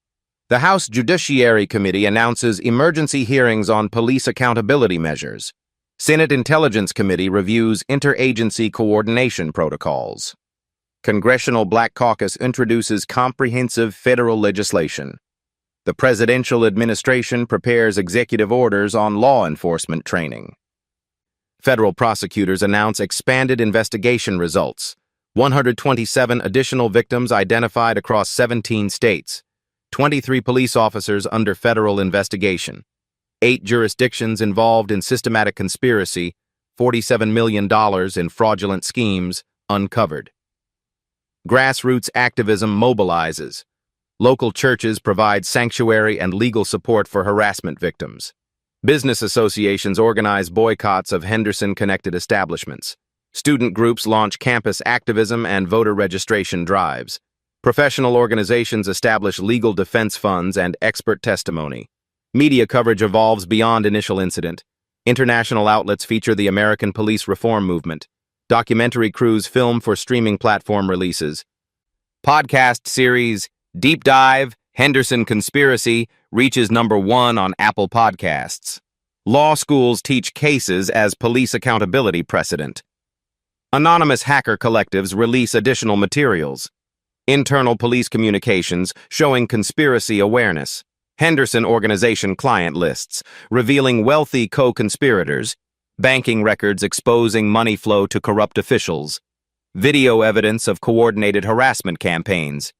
The House Judiciary Committee announces emergency hearings on police accountability measures. Senate Intelligence Committee reviews interagency coordination protocols. Congressional Black Caucus introduces comprehensive federal legislation. The presidential administration prepares executive orders on law enforcement training. Federal prosecutors announce expanded investigation results. 127 additional victims identified across 17 states. 23 police officers under federal investigation. 8 jurisdictions involved in systematic conspiracy. $47 million in fraudulent schemes uncovered. Grassroots activism mobilizes. Local churches provide sanctuary and legal support for harassment victims. Business associations organize boycotts of Henderson-connected establishments. Student groups launch campus activism and voter registration drives. Professional organizations establish legal defense funds and expert testimony. Media coverage evolves beyond initial incident. International outlets feature the American police reform movement. Documentary crews film for streaming platform releases. Podcast series Deep Dive, Henderson Conspiracy reaches #1 on Apple Podcasts. Law schools teach cases as police accountability precedent. Anonymous hacker collectives release additional materials. Internal police communications showing conspiracy awareness. Henderson organization client lists revealing wealthy co-conspirators. Banking records exposing money flow to corrupt officials. Video evidence of coordinated harassment campaigns.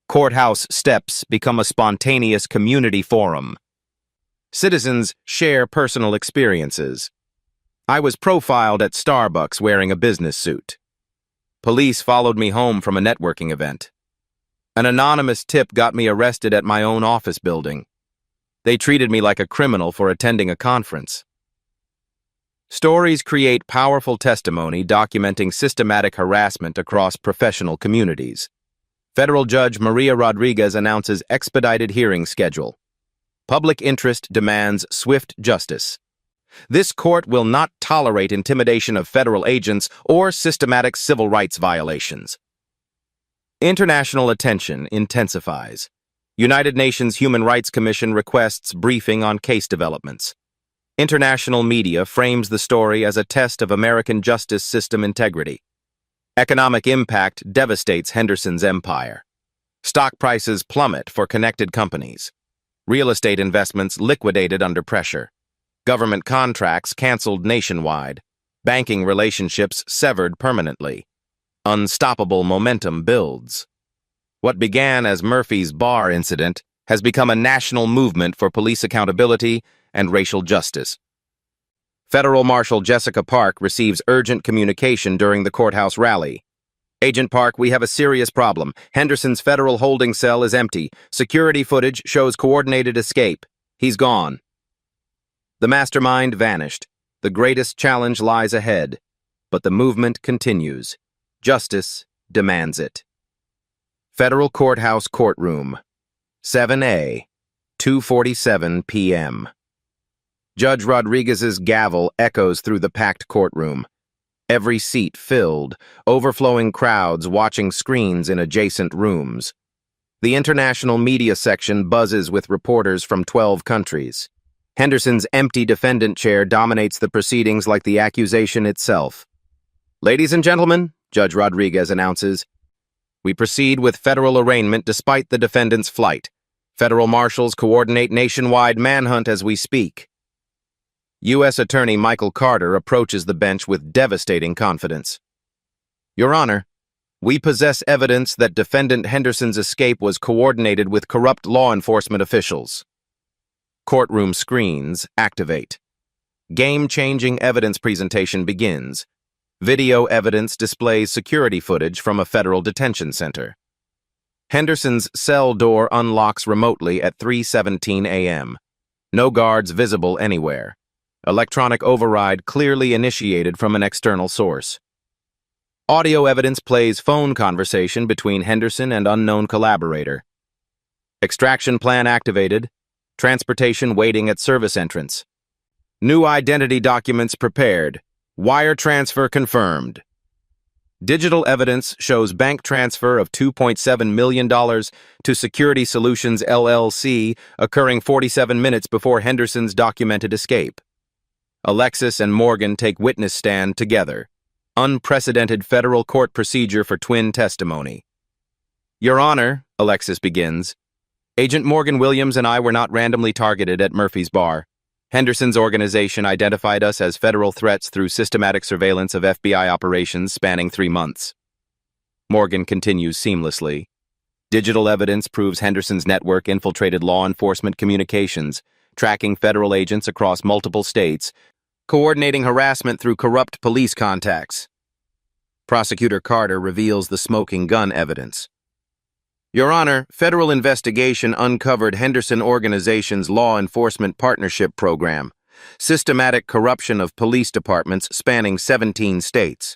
Courthouse steps become a spontaneous community forum. Citizens share personal experiences. I was profiled at Starbucks wearing a business suit. Police followed me home from a networking event. An anonymous tip got me arrested at my own office building. They treated me like a criminal for attending a conference. Stories create powerful testimony documenting systematic harassment across professional communities. Federal Judge Maria Rodriguez announces expedited hearing schedule. Public interest demands swift justice. This court will not tolerate intimidation of federal agents or systematic civil rights violations. International attention intensifies. United Nations Human Rights Commission requests briefing on case developments. International media frames the story as a test of American justice system integrity. Economic impact devastates Henderson's empire. Stock prices plummet for connected companies. Real estate investments liquidated under pressure. Government contracts canceled nationwide. Banking relationships severed permanently. Unstoppable momentum builds. What began as Murphy's Bar incident has become a national movement for police accountability and racial justice. Federal Marshal Jessica Park receives urgent communication during the courthouse rally. Agent Park, we have a serious problem. Henderson's federal holding cell is empty. Security footage shows coordinated escape. He's gone. The mastermind vanished. The greatest challenge lies ahead. But the movement continues. Justice demands it. Federal Courthouse Courtroom, 7A, 2:47 p.m. Judge Rodriguez's gavel echoes through the packed courtroom. Every seat filled, overflowing crowds watching screens in adjacent rooms. The international media section buzzes with reporters from 12 countries. Henderson's empty defendant chair dominates the proceedings like the accusation itself. Ladies and gentlemen, Judge Rodriguez announces, we proceed with federal arraignment despite the defendant's flight. Federal marshals coordinate nationwide manhunt as we speak. U.S. Attorney Michael Carter approaches the bench with devastating confidence. Your Honor, we possess evidence that Defendant Henderson's escape was coordinated with corrupt law enforcement officials. Courtroom screens activate. Game-changing evidence presentation begins. Video evidence displays security footage from a federal detention center. Henderson's cell door unlocks remotely at 3:17 a.m. No guards visible anywhere. Electronic override clearly initiated from an external source. Audio evidence plays phone conversation between Henderson and unknown collaborator. Extraction plan activated. Transportation waiting at service entrance. New identity documents prepared. Wire transfer confirmed. Digital evidence shows bank transfer of $2.7 million to Security Solutions LLC occurring 47 minutes before Henderson's documented escape. Alexis and Morgan take witness stand together. Unprecedented federal court procedure for twin testimony. Your Honor, Alexis begins, Agent Morgan Williams and I were not randomly targeted at Murphy's Bar. Henderson's organization identified us as federal threats through systematic surveillance of FBI operations spanning 3 months. Morgan continues seamlessly. Digital evidence proves Henderson's network infiltrated law enforcement communications, tracking federal agents across multiple states, coordinating harassment through corrupt police contacts. Prosecutor Carter reveals the smoking gun evidence. Your Honor, federal investigation uncovered Henderson Organization's law enforcement partnership program, systematic corruption of police departments spanning 17 states.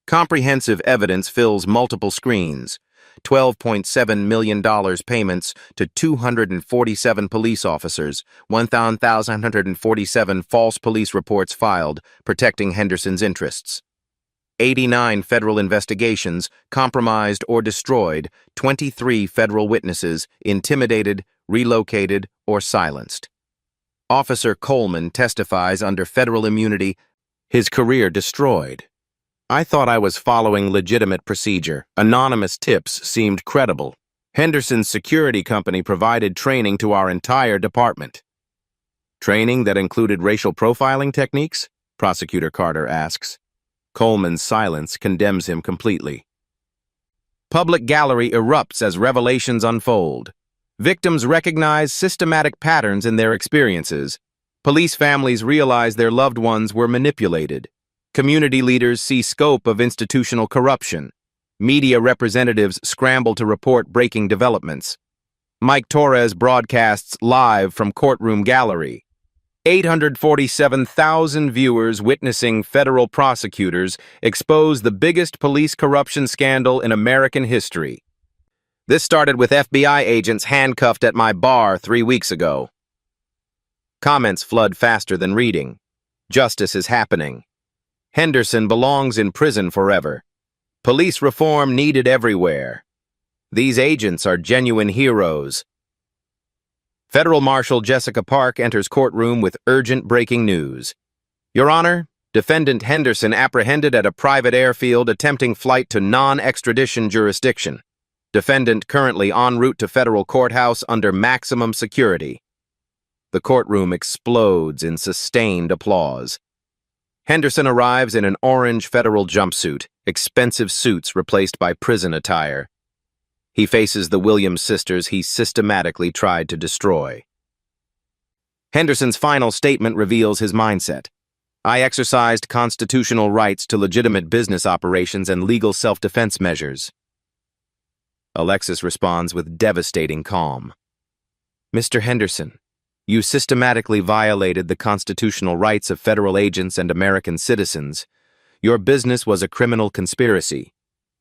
Comprehensive evidence fills multiple screens, $12.7 million payments to 247 police officers, 1,147 false police reports filed protecting Henderson's interests. 89 federal investigations, compromised or destroyed, 23 federal witnesses, intimidated, relocated, or silenced. Officer Coleman testifies under federal immunity, his career destroyed. I thought I was following legitimate procedure. Anonymous tips seemed credible. Henderson's security company provided training to our entire department. Training that included racial profiling techniques? Prosecutor Carter asks. Coleman's silence condemns him completely. Public gallery erupts as revelations unfold. Victims recognize systematic patterns in their experiences. Police families realize their loved ones were manipulated. Community leaders see scope of institutional corruption. Media representatives scramble to report breaking developments. Mike Torres broadcasts live from courtroom gallery. 847,000 viewers witnessing federal prosecutors expose the biggest police corruption scandal in American history. This started with FBI agents handcuffed at my bar 3 weeks ago. Comments flood faster than reading. Justice is happening. Henderson belongs in prison forever. Police reform needed everywhere. These agents are genuine heroes. Federal Marshal Jessica Park enters courtroom with urgent breaking news. Your Honor, Defendant Henderson apprehended at a private airfield attempting flight to non-extradition jurisdiction. Defendant currently en route to federal courthouse under maximum security. The courtroom explodes in sustained applause. Henderson arrives in an orange federal jumpsuit, expensive suits replaced by prison attire. He faces the Williams sisters he systematically tried to destroy. Henderson's final statement reveals his mindset. I exercised constitutional rights to legitimate business operations and legal self-defense measures. Alexis responds with devastating calm. Mr. Henderson, you systematically violated the constitutional rights of federal agents and American citizens. Your business was a criminal conspiracy.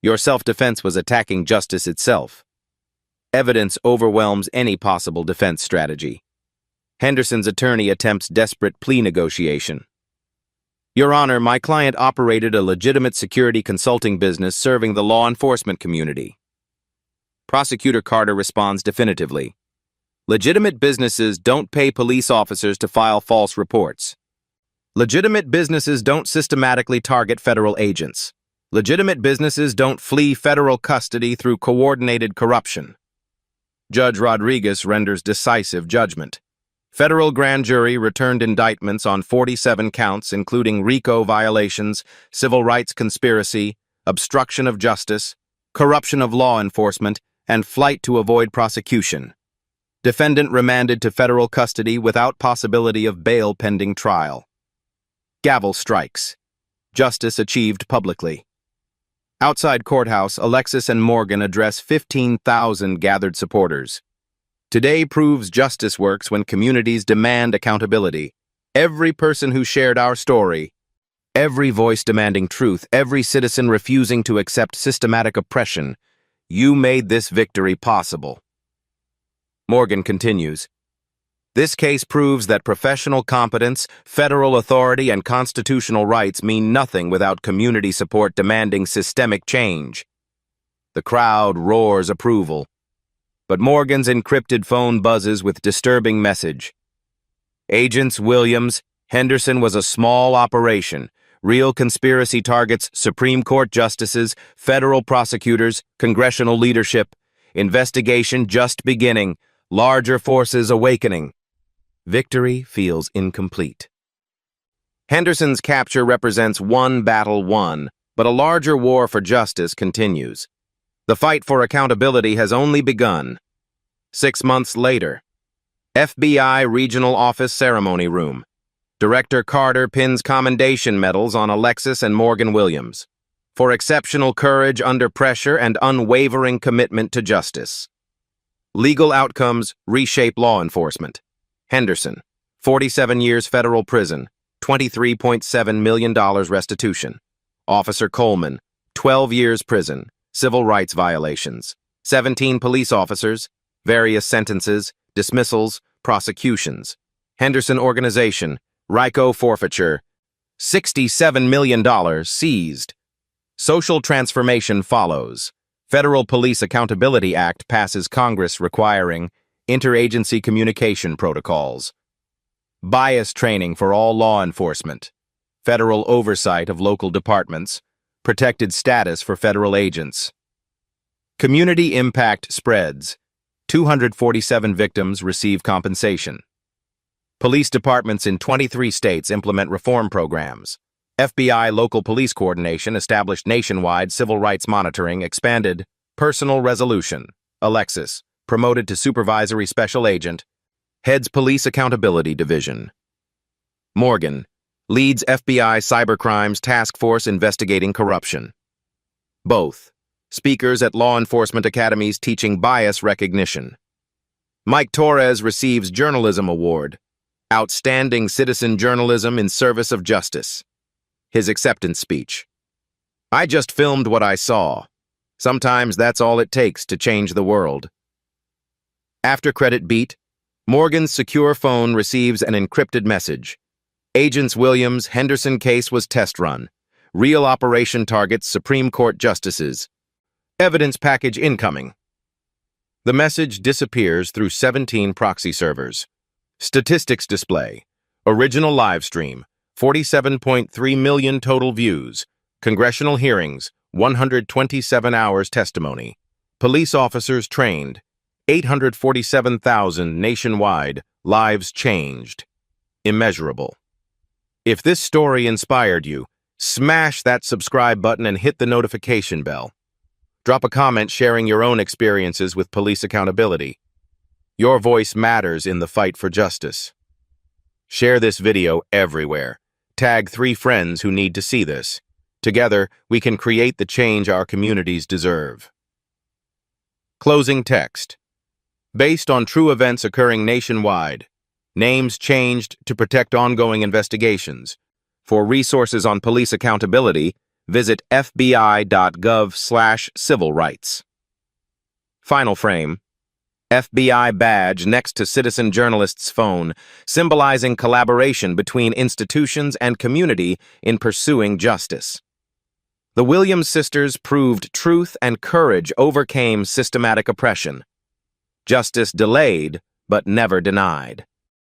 Your self-defense was attacking justice itself. Evidence overwhelms any possible defense strategy. Henderson's attorney attempts desperate plea negotiation. Your Honor, my client operated a legitimate security consulting business serving the law enforcement community. Prosecutor Carter responds definitively. Legitimate businesses don't pay police officers to file false reports. Legitimate businesses don't systematically target federal agents. Legitimate businesses don't flee federal custody through coordinated corruption. Judge Rodriguez renders decisive judgment. Federal grand jury returned indictments on 47 counts, including RICO violations, civil rights conspiracy, obstruction of justice, corruption of law enforcement, and flight to avoid prosecution. Defendant remanded to federal custody without possibility of bail pending trial. Gavel strikes. Justice achieved publicly. Outside courthouse, Alexis and Morgan address 15,000 gathered supporters. Today proves justice works when communities demand accountability. Every person who shared our story, every voice demanding truth, every citizen refusing to accept systematic oppression, you made this victory possible. Morgan continues. This case proves that professional competence, federal authority, and constitutional rights mean nothing without community support demanding systemic change. The crowd roars approval. But Morgan's encrypted phone buzzes with disturbing message. Agents Williams, Henderson was a small operation. Real conspiracy targets Supreme Court justices, federal prosecutors, congressional leadership. Investigation just beginning. Larger forces awakening. Victory feels incomplete. Henderson's capture represents one battle won, but a larger war for justice continues. The fight for accountability has only begun. 6 months later, FBI Regional Office Ceremony Room. Director Carter pins commendation medals on Alexis and Morgan Williams for exceptional courage under pressure and unwavering commitment to justice. Legal outcomes reshape law enforcement. Henderson, 47 years federal prison, $23.7 million restitution. Officer Coleman, 12 years prison, civil rights violations. 17 police officers, various sentences, dismissals, prosecutions. Henderson Organization, RICO forfeiture, $67 million seized. Social transformation follows. Federal Police Accountability Act passes Congress requiring interagency communication protocols. Bias training for all law enforcement. Federal oversight of local departments. Protected status for federal agents. Community impact spreads. 247 victims receive compensation. Police departments in 23 states implement reform programs. FBI local police coordination established nationwide civil rights monitoring expanded. Personal resolution. Alexis, promoted to supervisory special agent, heads Police Accountability Division. Morgan, leads FBI Cybercrimes Task Force investigating corruption. Both, speakers at law enforcement academies teaching bias recognition. Mike Torres receives Journalism Award, Outstanding Citizen Journalism in Service of Justice. His acceptance speech. I just filmed what I saw. Sometimes that's all it takes to change the world. After credit beat, Morgan's secure phone receives an encrypted message. Agents Williams' Henderson case was test run. Real operation targets Supreme Court justices. Evidence package incoming. The message disappears through 17 proxy servers. Statistics display. Original live stream. 47.3 million total views. Congressional hearings. 127 hours testimony. Police officers trained. 847,000 nationwide. Lives changed. Immeasurable. If this story inspired you, smash that subscribe button and hit the notification bell. Drop a comment sharing your own experiences with police accountability. Your voice matters in the fight for justice. Share this video everywhere. Tag 3 friends who need to see this. Together, we can create the change our communities deserve. Closing text. Based on true events occurring nationwide. Names changed to protect ongoing investigations. For resources on police accountability, visit fbi.gov/civil rights. Final frame. FBI badge next to citizen journalist's phone, symbolizing collaboration between institutions and community in pursuing justice. The Williams sisters proved truth and courage overcame systematic oppression. Justice delayed, but never denied.